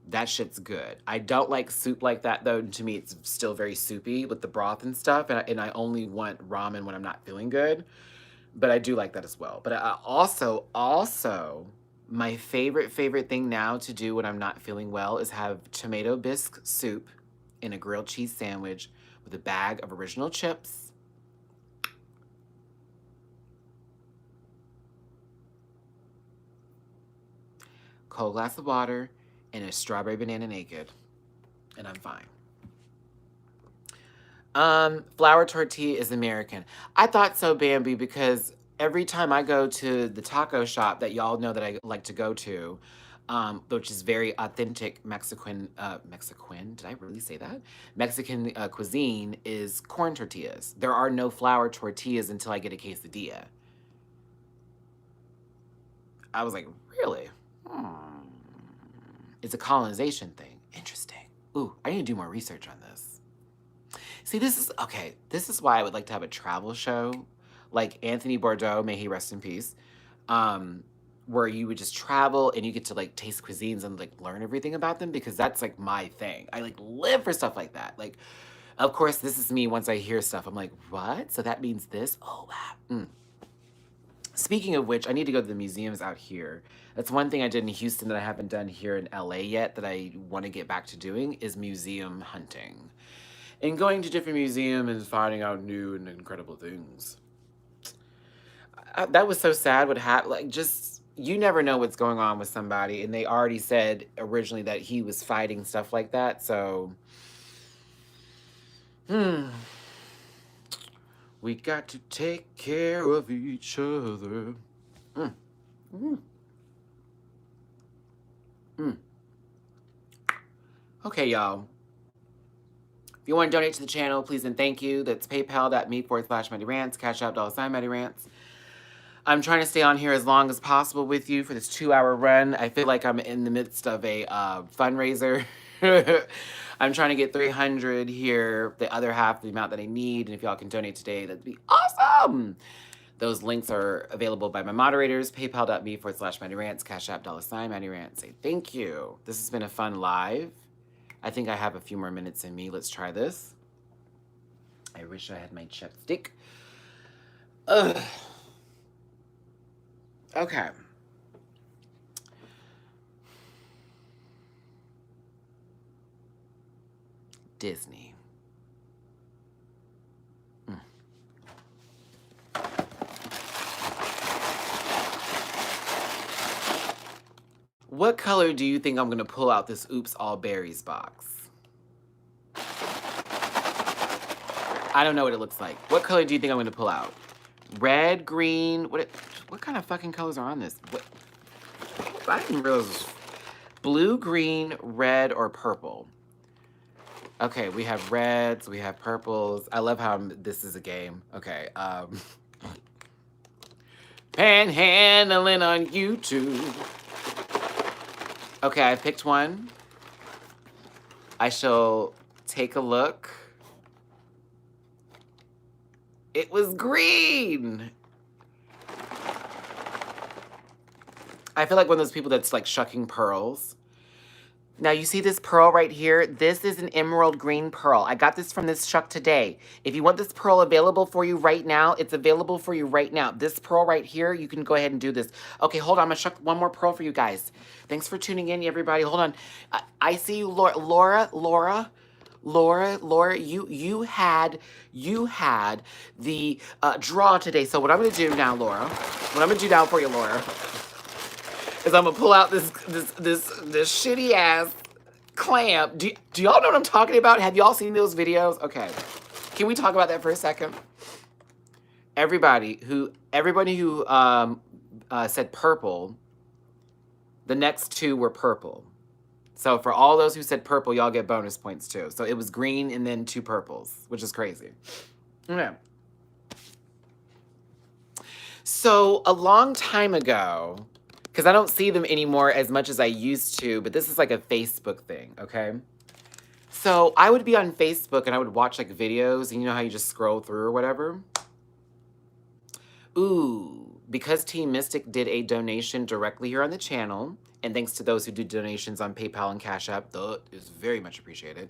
That shit's good. I don't like soup like that, though. To me, it's still very soupy with the broth and stuff. And I only want ramen when I'm not feeling good. But I do like that as well. But I also, my favorite thing now to do when I'm not feeling well is have tomato bisque soup in a grilled cheese sandwich with a bag of original chips, cold glass of water, and a strawberry banana naked. And I'm fine. Flour tortilla is American. I thought so, Bambi, because every time I go to the taco shop that y'all know that I like to go to, which is very authentic Mexican, did I really say that? Mexican cuisine is corn tortillas. There are no flour tortillas until I get a quesadilla. I was like, really? Hmm. It's a colonization thing. Interesting. Ooh, I need to do more research on this. See, this is why I would like to have a travel show, like Anthony Bordeaux, may he rest in peace, where you would just travel and you get to like taste cuisines and like learn everything about them, because that's like my thing. I like live for stuff like that. Like, of course, this is me once I hear stuff. I'm like, what? So that means this? Oh, wow. Speaking of which, I need to go to the museums out here. That's one thing I did in Houston that I haven't done here in LA yet that I want to get back to doing is museum hunting. And going to different museums and finding out new and incredible things. That was so sad what happened. Like, just, you never know what's going on with somebody. And they already said originally that he was fighting stuff like that. So, we got to take care of each other. Mm. Mm. Mm. Okay, y'all. If you want to donate to the channel, please and thank you. That's paypal.me/Matty Rants, Cash App $Matty Rants. I'm trying to stay on here as long as possible with you for this 2-hour run. I feel like I'm in the midst of a fundraiser. I'm trying to get 300 here, the other half, the amount that I need. And if y'all can donate today, that'd be awesome. Those links are available by my moderators, paypal.me/Matty Rants, Cash App $Matty Rants. Say thank you. This has been a fun live. I think I have a few more minutes in me. Let's try this. I wish I had my chapstick. Ugh. Okay. Disney. What color do you think I'm going to pull out this Oops All Berries box? I don't know what it looks like. What color do you think I'm going to pull out? Red, green, what kind of fucking colors are on this? What? I didn't realize this was blue, green, red, or purple. Okay, we have reds, we have purples. I love how this is a game. Okay, panhandling on YouTube. Okay, I picked one. I shall take a look. It was green. I feel like one of those people that's like shucking pearls. Now you see this pearl right here? This is an emerald green pearl. I got this from this shuck today. If you want this pearl available for you right now, it's available for you right now. This pearl right here, you can go ahead and do this. Okay, hold on. I'm gonna shuck one more pearl for you guys. Thanks for tuning in, everybody. Hold on. I see you, Laura, you had the draw today. So what I'm gonna do now, Laura, what I'm gonna do now for you, Laura, is I'm gonna pull out this shitty ass clamp. Do y'all know what I'm talking about? Have y'all seen those videos? Okay, can we talk about that for a second? Everybody who said purple, the next two were purple. So for all those who said purple, y'all get bonus points too. So it was green and then two purples, which is crazy. Okay. So a long time ago, because I don't see them anymore as much as I used to, but this is like a Facebook thing, okay? So I would be on Facebook and I would watch like videos, and you know how you just scroll through or whatever? Ooh, because Team Mystic did a donation directly here on the channel, and thanks to those who do donations on PayPal and Cash App, that is very much appreciated.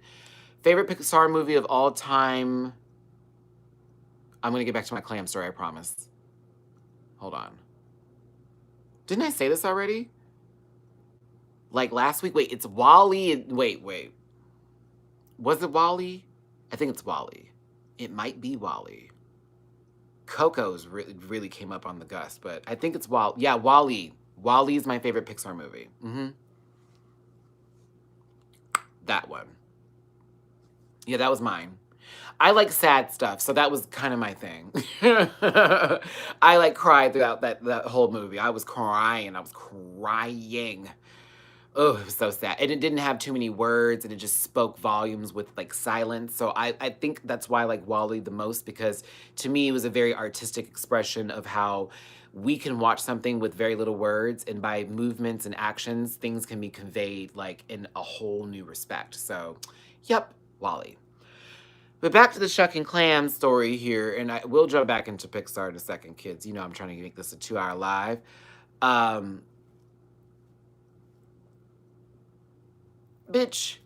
Favorite Pixar movie of all time? I'm going to get back to my clam story, I promise. Hold on. Didn't I say this already? Like last week? Wait, it's WALL-E. Wait. Was it WALL-E? I think it's WALL-E. It might be WALL-E. Coco's really came up on the gust, but I think it's WALL-E. Yeah, WALL-E. WALL-E is my favorite Pixar movie. That one. Yeah, that was mine. I like sad stuff, so that was kind of my thing. I like cried throughout that whole movie. I was crying. Oh, it was so sad. And it didn't have too many words, and it just spoke volumes with like silence. So I think that's why I like WALL-E the most, because to me it was a very artistic expression of how we can watch something with very little words, and by movements and actions, things can be conveyed like in a whole new respect. So, yep, WALL-E. But back to the shuck and clam story here, and I will jump back into Pixar in a second, kids. You know I'm trying to make this a 2-hour live. Bitch,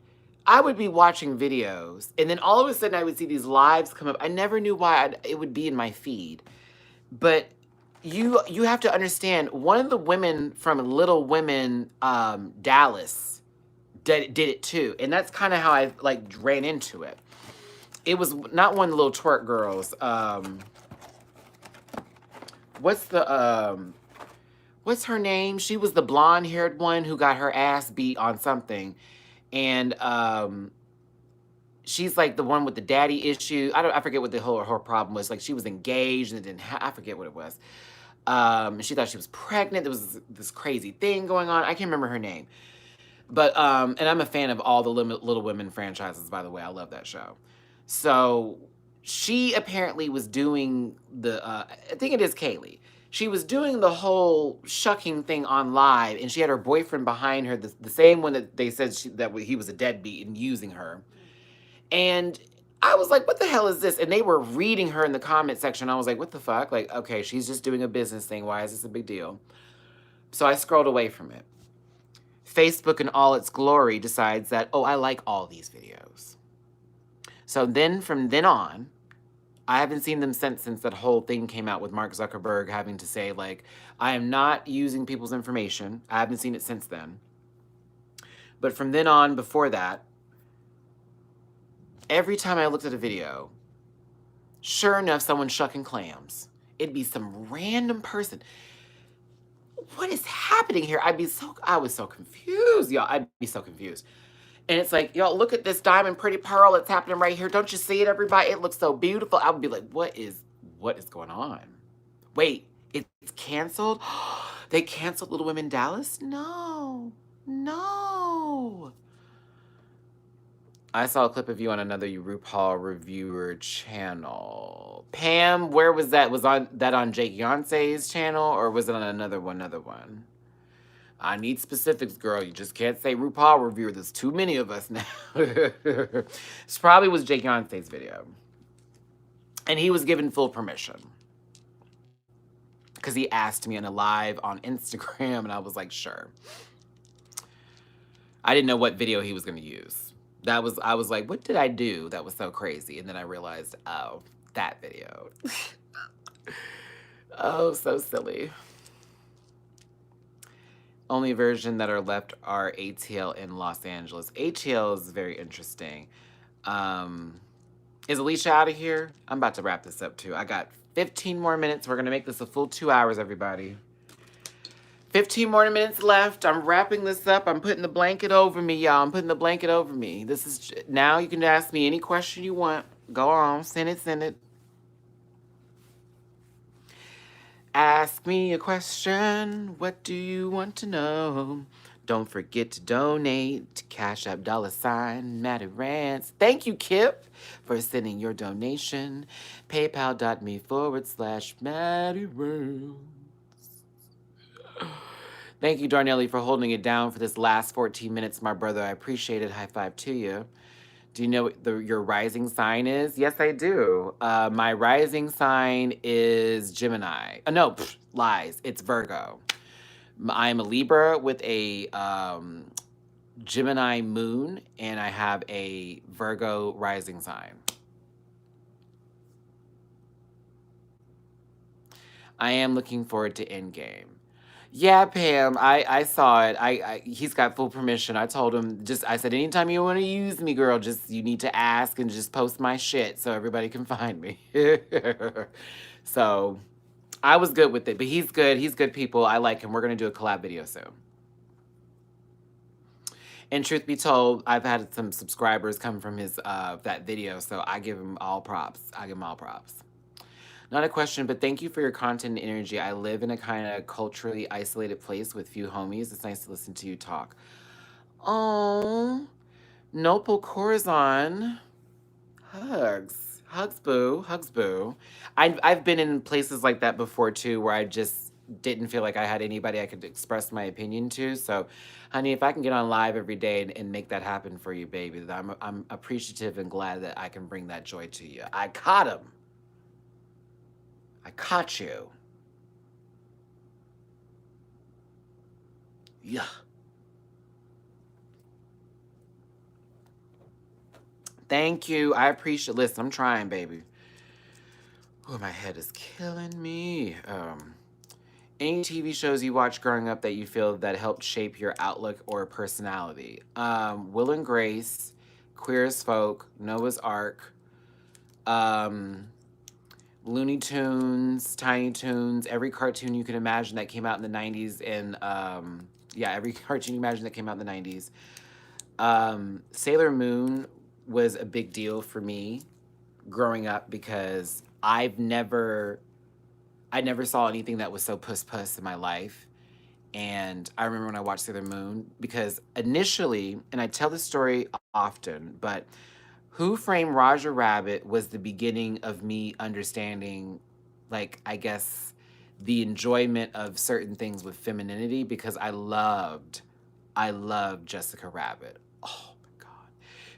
I would be watching videos, and then all of a sudden I would see these lives come up. I never knew why it would be in my feed. But you have to understand, one of the women from Little Women, Dallas, did it too. And that's kind of how I like ran into it. It was not one of the little twerk girls. What's her name? She was the blonde-haired one who got her ass beat on something. And she's like the one with the daddy issue. I forget what her problem was. Like she was engaged and it didn't I forget what it was. She thought she was pregnant. There was this crazy thing going on. I can't remember her name. But and I'm a fan of all the Little Women franchises, by the way. I love that show. So she apparently was doing the, I think it is Kaylee. She was doing the whole shucking thing on live, and she had her boyfriend behind her, the same one that they said that he was a deadbeat and using her. And I was like, what the hell is this? And they were reading her in the comment section. I was like, what the fuck? Like, okay, she's just doing a business thing. Why is this a big deal? So I scrolled away from it. Facebook in all its glory decides that, oh, I like all these videos. So then from then on, I haven't seen them since that whole thing came out with Mark Zuckerberg having to say, like, I am not using people's information. I haven't seen it since then. But from then on, before that, every time I looked at a video, sure enough, someone's shucking clams. It'd be some random person. What is happening here? I was so confused, y'all. I'd be so confused. And it's like, y'all, look at this diamond pretty pearl. It's happening right here. Don't you see it, everybody? It looks so beautiful. I would be like, what is going on? Wait, it's canceled? They canceled Little Women Dallas? No. No. I saw a clip of you on another RuPaul reviewer channel. Pam, where was that? Was that on Jake Yonsei's channel, or was it on another one? I need specifics, girl. You just can't say RuPaul reviewer. There's too many of us now. This probably was Jake Yonsei's video. And he was given full permission. Because he asked me in a live on Instagram, and I was like, sure. I didn't know what video he was going to use. I was like, what did I do that was so crazy? And then I realized, oh, that video. Oh, so silly. Only version that are left are ATL in Los Angeles. ATL is very interesting. Is Alicia out of here? I'm about to wrap this up too. I got 15 more minutes. We're going to make this a full 2 hours, everybody. 15 more minutes left. I'm wrapping this up. I'm putting the blanket over me, y'all. I'm putting the blanket over me. This is, now you can ask me any question you want. Go on. Send it. Ask me a question. What do you want to know? Don't forget to donate. Cash App $ Matty Rants. Thank you, Kip, for sending your donation. PayPal.me/Matty Rants. Thank you, Darnelli, for holding it down for this last 14 minutes, my brother. I appreciate it. High five to you. Do you know what your rising sign is? Yes, I do. My rising sign is Gemini. No, lies. It's Virgo. I'm a Libra with a Gemini moon, and I have a Virgo rising sign. I am looking forward to Endgame. Yeah, Pam, I saw it. He's got full permission. I told him, I said, anytime you want to use me, girl, you need to ask and just post my shit so everybody can find me. So I was good with it, but he's good. He's good people. I like him. We're going to do a collab video soon. And truth be told, I've had some subscribers come from his that video, so I give him all props. Not a question, but thank you for your content and energy. I live in a kind of culturally isolated place with few homies. It's nice to listen to you talk. Oh, Nopal Corazon. Hugs. Hugs, boo. Hugs, boo. I've been in places like that before, too, where I just didn't feel like I had anybody I could express my opinion to. So, honey, if I can get on live every day and make that happen for you, baby, I'm appreciative and glad that I can bring that joy to you. I caught him. I caught you. Yeah. Thank you. I appreciate. Listen, I'm trying, baby. Oh, my head is killing me. Any TV shows you watched growing up that you feel that helped shape your outlook or personality? Will and Grace, Queer as Folk, Noah's Ark, Looney Tunes, Tiny Toons, every cartoon you can imagine that came out in the 90s, and every cartoon you imagine that came out in the 90s. Sailor Moon was a big deal for me growing up because I never saw anything that was so puss in my life. And I remember when I watched Sailor Moon, because initially, and I tell this story often, but Who Framed Roger Rabbit was the beginning of me understanding, like, I guess, the enjoyment of certain things with femininity, because I loved Jessica Rabbit. Oh my God.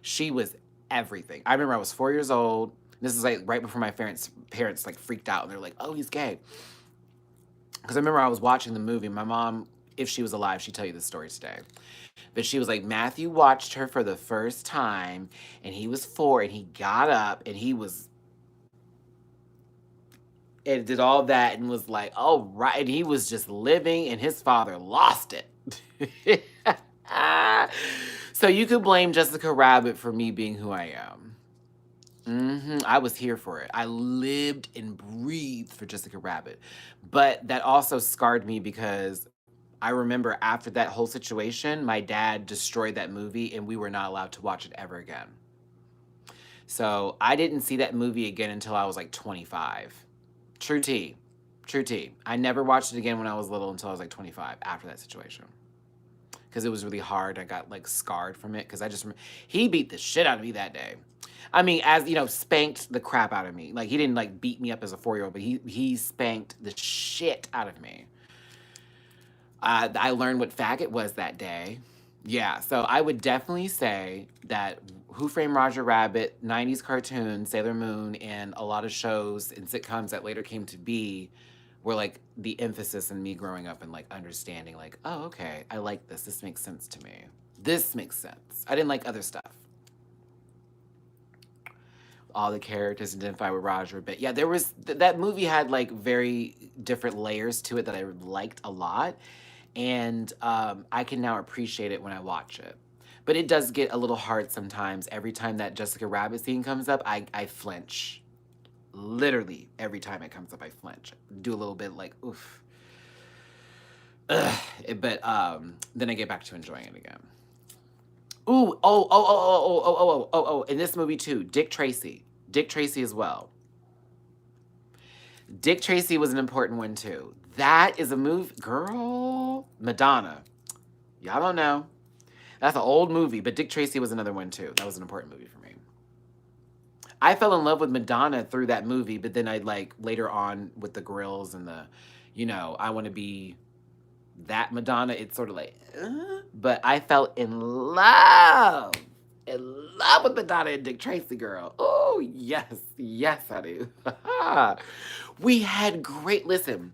She was everything. I remember I was 4 years old. This is like right before my parents like freaked out and they're like, oh, he's gay. Because I remember I was watching the movie. My mom, if she was alive, she'd tell you this story today. But she was like, Matthew watched her for the first time, and he was 4, and he got up, and did all that, and was like, oh, right, and he was just living, and his father lost it. So you could blame Jessica Rabbit for me being who I am. I was here for it. I lived and breathed for Jessica Rabbit. But that also scarred me because I remember after that whole situation, my dad destroyed that movie and we were not allowed to watch it ever again. So I didn't see that movie again until I was like 25. True tea. True tea. I never watched it again when I was little until I was like 25 after that situation. Because it was really hard. I got like scarred from it because I just remember he beat the shit out of me that day. I mean, as you know, spanked the crap out of me. Like he didn't like beat me up as a 4-year-old, but he spanked the shit out of me. I learned what faggot was that day. Yeah, so I would definitely say that Who Framed Roger Rabbit, 90s cartoons, Sailor Moon, and a lot of shows and sitcoms that later came to be were like the emphasis in me growing up and like understanding, like, oh, okay, I like this. This makes sense to me. This makes sense. I didn't like other stuff. All the characters identify with Roger, but yeah, there was that movie had like very different layers to it that I liked a lot, and I can now appreciate it when I watch it. But it does get a little hard sometimes. Every time that Jessica Rabbit scene comes up, I flinch. Literally, every time it comes up, I flinch. Do a little bit like, oof. Ugh. But then I get back to enjoying it again. Ooh, oh, in this movie too, Dick Tracy. Dick Tracy as well. Dick Tracy was an important one too. That is a movie, girl. Madonna. Y'all don't know. That's an old movie, but Dick Tracy was another one too. That was an important movie for me. I fell in love with Madonna through that movie, but then I like later on with the grills and the, you know, I want to be that Madonna. It's sort of like, but I fell in love with Madonna and Dick Tracy, girl. Oh, yes, yes, I do. We had great, listen,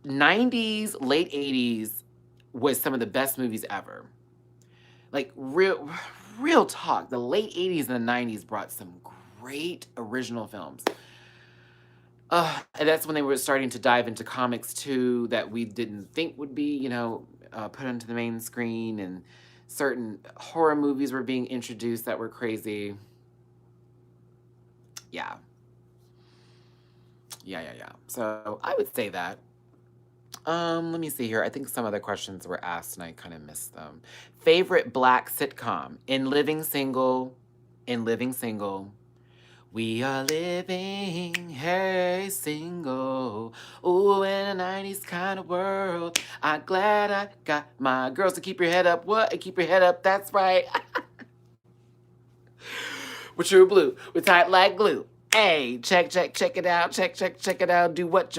90s, late 80s was some of the best movies ever. Like, real talk. The late 80s and the 90s brought some great original films. And that's when they were starting to dive into comics too, that we didn't think would be, you know, put onto the main screen, and certain horror movies were being introduced that were crazy. Yeah. So I would say that. Let me see here. I think some other questions were asked and I kind of missed them. Favorite Black sitcom? In Living Single. We are living, hey, single. Ooh, in a 90s kind of world. I'm glad I got my girls. To keep your head up. What? Keep your head up. That's right. We're true blue. We're tight like glue. Hey, check it out. Check it out. Do what.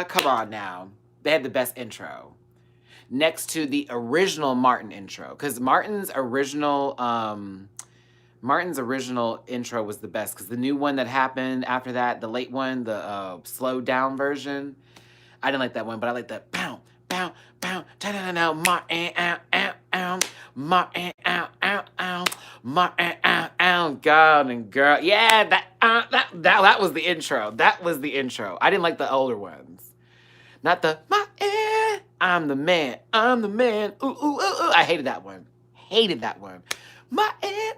Come on now. They had the best intro. Next to the original Martin intro. Because Martin's original intro was the best. Because the new one that happened after that, the late one, the slowed down version, I didn't like that one, but I like the pow, pow, pow, ta-da-da-da, God and girl. Yeah, that was the intro. That was the intro. I didn't like the older ones. Not the, I'm the man. Ooh, ooh, ooh, ooh. I hated that one.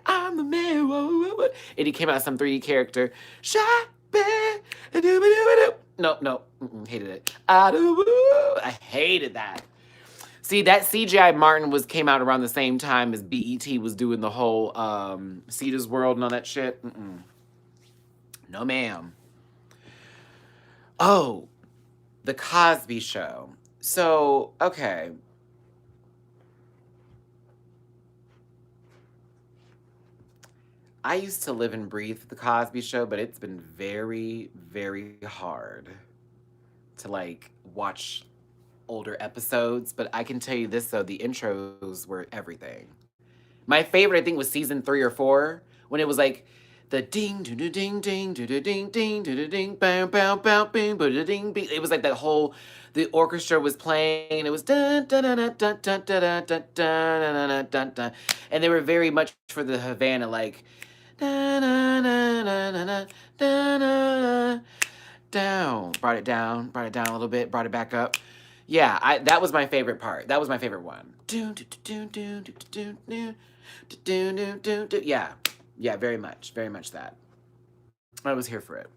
I'm the man. Whoa, whoa, whoa. And he came out as some 3D character. No. Hated it. I hated that. See, that CGI Martin came out around the same time as BET was doing the whole Cedar's World and all that shit. No, ma'am. Oh, The Cosby Show. So, okay. I used to live and breathe The Cosby Show, but it's been very, very hard to like watch older episodes. But I can tell you this though, the intros were everything. My favorite, I think, was season 3 or 4 when it was like the ding doo doo ding ding doo doo ding ding doo doo ding bam bam bam bing boo doo ding bing. It was like that whole, the orchestra was playing. It was dun dun dun dun dun dun dun dun dun dun dun dun, and they were very much for the Havana, like dun dun dun dun dun dun down. Brought it down a little bit, brought it back up. Yeah, that was my favorite part. That was my favorite one. Do, do, do, do. Yeah. Yeah, very much that. I was here for it.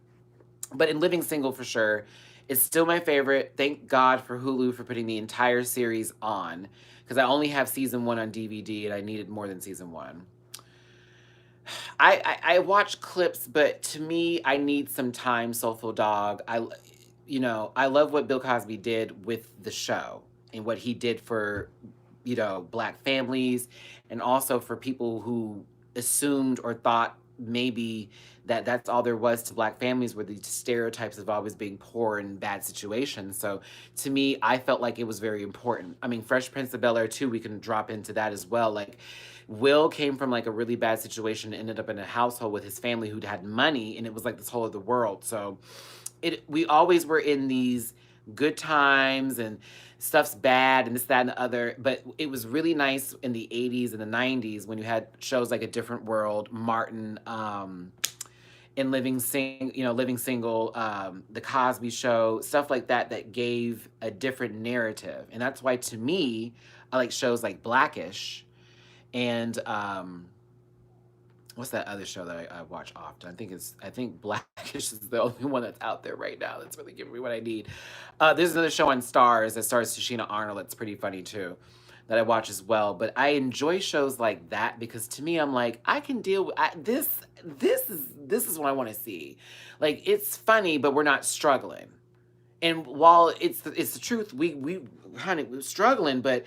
But in Living Single, for sure, it's still my favorite. Thank God for Hulu for putting the entire series on, because I only have season one on DVD and I needed more than season one. I watch clips, but to me, I need some time, Soulful Dog. I love what Bill Cosby did with the show and what he did for, Black families, and also for people who assumed or thought maybe that that's all there was to Black families, were these stereotypes of always being poor and bad situations. So to me, I felt like it was very important. I mean, Fresh Prince of Bel-Air too, we can drop into that as well. Like, Will came from like a really bad situation and ended up in a household with his family who'd had money, and it was like this whole other world. So we always were in these good times and stuff's bad and this, that, and the other. But it was really nice in the 80s and the 90s when you had shows like A Different World, Martin, in Living Single, The Cosby Show, stuff like that, that gave a different narrative. And that's why, to me, I like shows like Blackish and what's that other show that I watch often? I think Blackish is the only one that's out there right now that's really giving me what I need. There's another show on Stars that stars Tashina Arnold that's pretty funny too, that I watch as well. But I enjoy shows like that because to me, I'm like, I can deal with this. This is what I want to see. Like, it's funny, but we're not struggling. And while it's the truth, we kind of struggling, but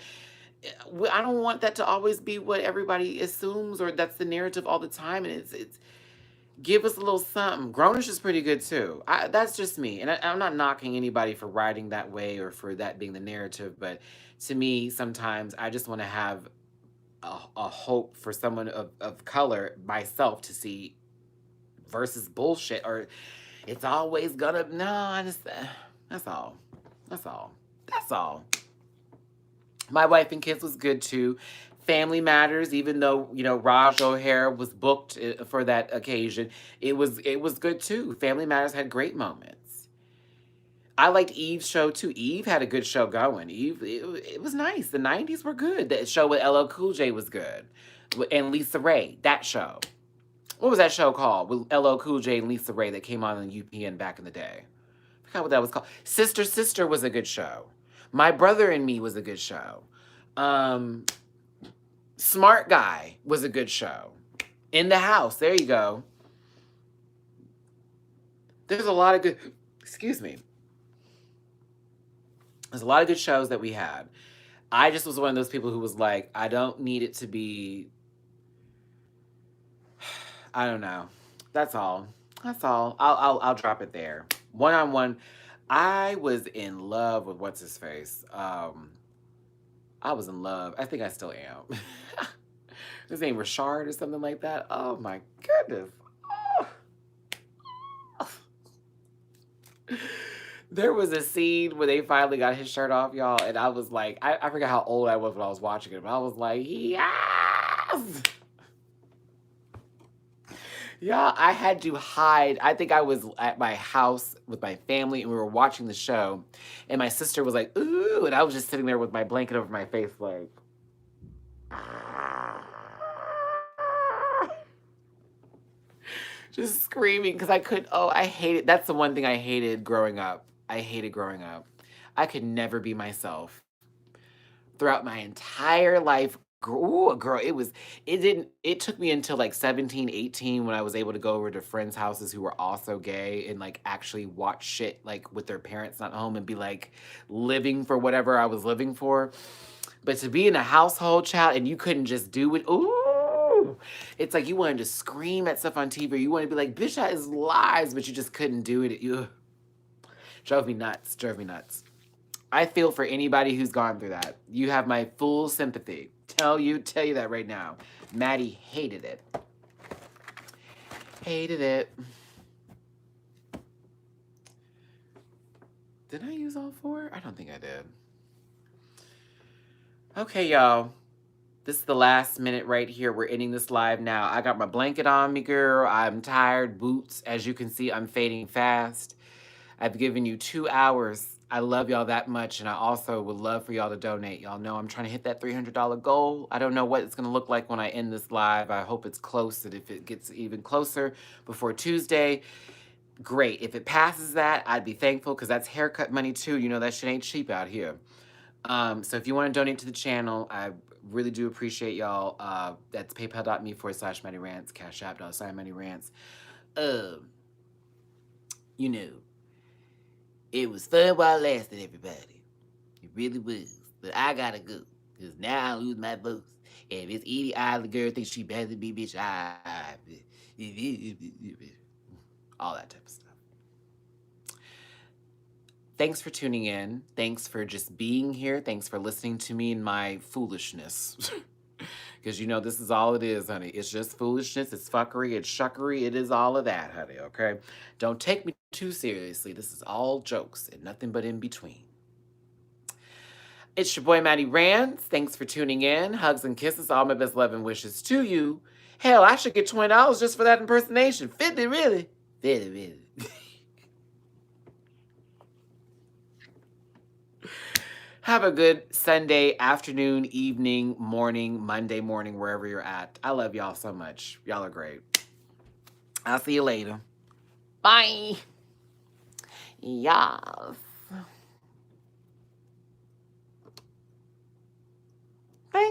I don't want that to always be what everybody assumes or that's the narrative all the time. And it's give us a little something. Grownish is pretty good too. That's just me, and I'm not knocking anybody for writing that way or for that being the narrative. But to me, sometimes I just want to have a hope for someone of color, myself, to see versus bullshit, or it's always gonna no. I just that's all. That's all. That's all. My Wife and Kids was good too. Family Matters, even though Raj O'Hare was booked for that occasion, it was good too. Family Matters had great moments. I liked Eve's show too. Eve had a good show going. Eve, it was nice. The '90s were good. That show with LL Cool J was good, and Lisa Ray. That show. What was that show called with LL Cool J and Lisa Ray that came on UPN back in the day? I forgot what that was called. Sister Sister was a good show. My Brother and Me was a good show. Smart Guy was a good show. In the House, there you go. There's a lot of good, excuse me. There's a lot of good shows that we had. I just was one of those people who was like, I don't need it to be, I don't know. That's all. That's all. I'll drop it there. One-on-one. I was in love with what's his face. I was in love. I think I still am. His name Richard or something like that. Oh my goodness. Oh. There was a scene where they finally got his shirt off, y'all, and I was like, I forgot how old I was when I was watching it, but I was like, yes! Yeah, I had to hide. I think I was at my house with my family and we were watching the show, and my sister was like, ooh, and I was just sitting there with my blanket over my face like, just screaming because I could, I hated, that's the one thing I hated growing up. I hated growing up. I could never be myself. Throughout my entire life, ooh, girl, it took me until like 17, 18 when I was able to go over to friends' houses who were also gay and like actually watch shit like with their parents not home and be like living for whatever I was living for. But to be in a household, child, and you couldn't just do it, ooh, it's like you wanted to scream at stuff on TV. You wanted to be like, bitch, that is lies, but you just couldn't do it. You drove me nuts. Drove me nuts. I feel for anybody who's gone through that. You have my full sympathy. Tell you that right now. Matty hated it. Hated it. Did I use all 4? I don't think I did. Okay, y'all. This is the last minute right here. We're ending this live now. I got my blanket on me, girl. I'm tired. Boots. As you can see, I'm fading fast. I've given you 2 hours. I love y'all that much, and I also would love for y'all to donate. Y'all know I'm trying to hit that $300 goal. I don't know what it's going to look like when I end this live. I hope it's close, and if it gets even closer before Tuesday, great. If it passes that, I'd be thankful, because that's haircut money too. You know, that shit ain't cheap out here. So if you want to donate to the channel, I really do appreciate y'all. That's paypal.me/Matty Rants, Cash App $Matty Rants. You know, it was fun while it lasted, everybody. It really was. But I gotta go, because now I lose my voice. And this idiot girl thinks she better than me, bitch. All that type of stuff. Thanks for tuning in. Thanks for just being here. Thanks for listening to me and my foolishness. Because you know, this is all it is, honey. It's just foolishness. It's fuckery. It's shuckery. It is all of that, honey, okay? Don't take me too seriously. This is all jokes and nothing but in between. It's your boy, Matty Rants. Thanks for tuning in. Hugs and kisses. All my best love and wishes to you. Hell, I should get $20 just for that impersonation. 50, really? 50, really. Have a good Sunday afternoon, evening, morning, Monday morning, wherever you're at. I love y'all so much. Y'all are great. I'll see you later. Bye. Yes.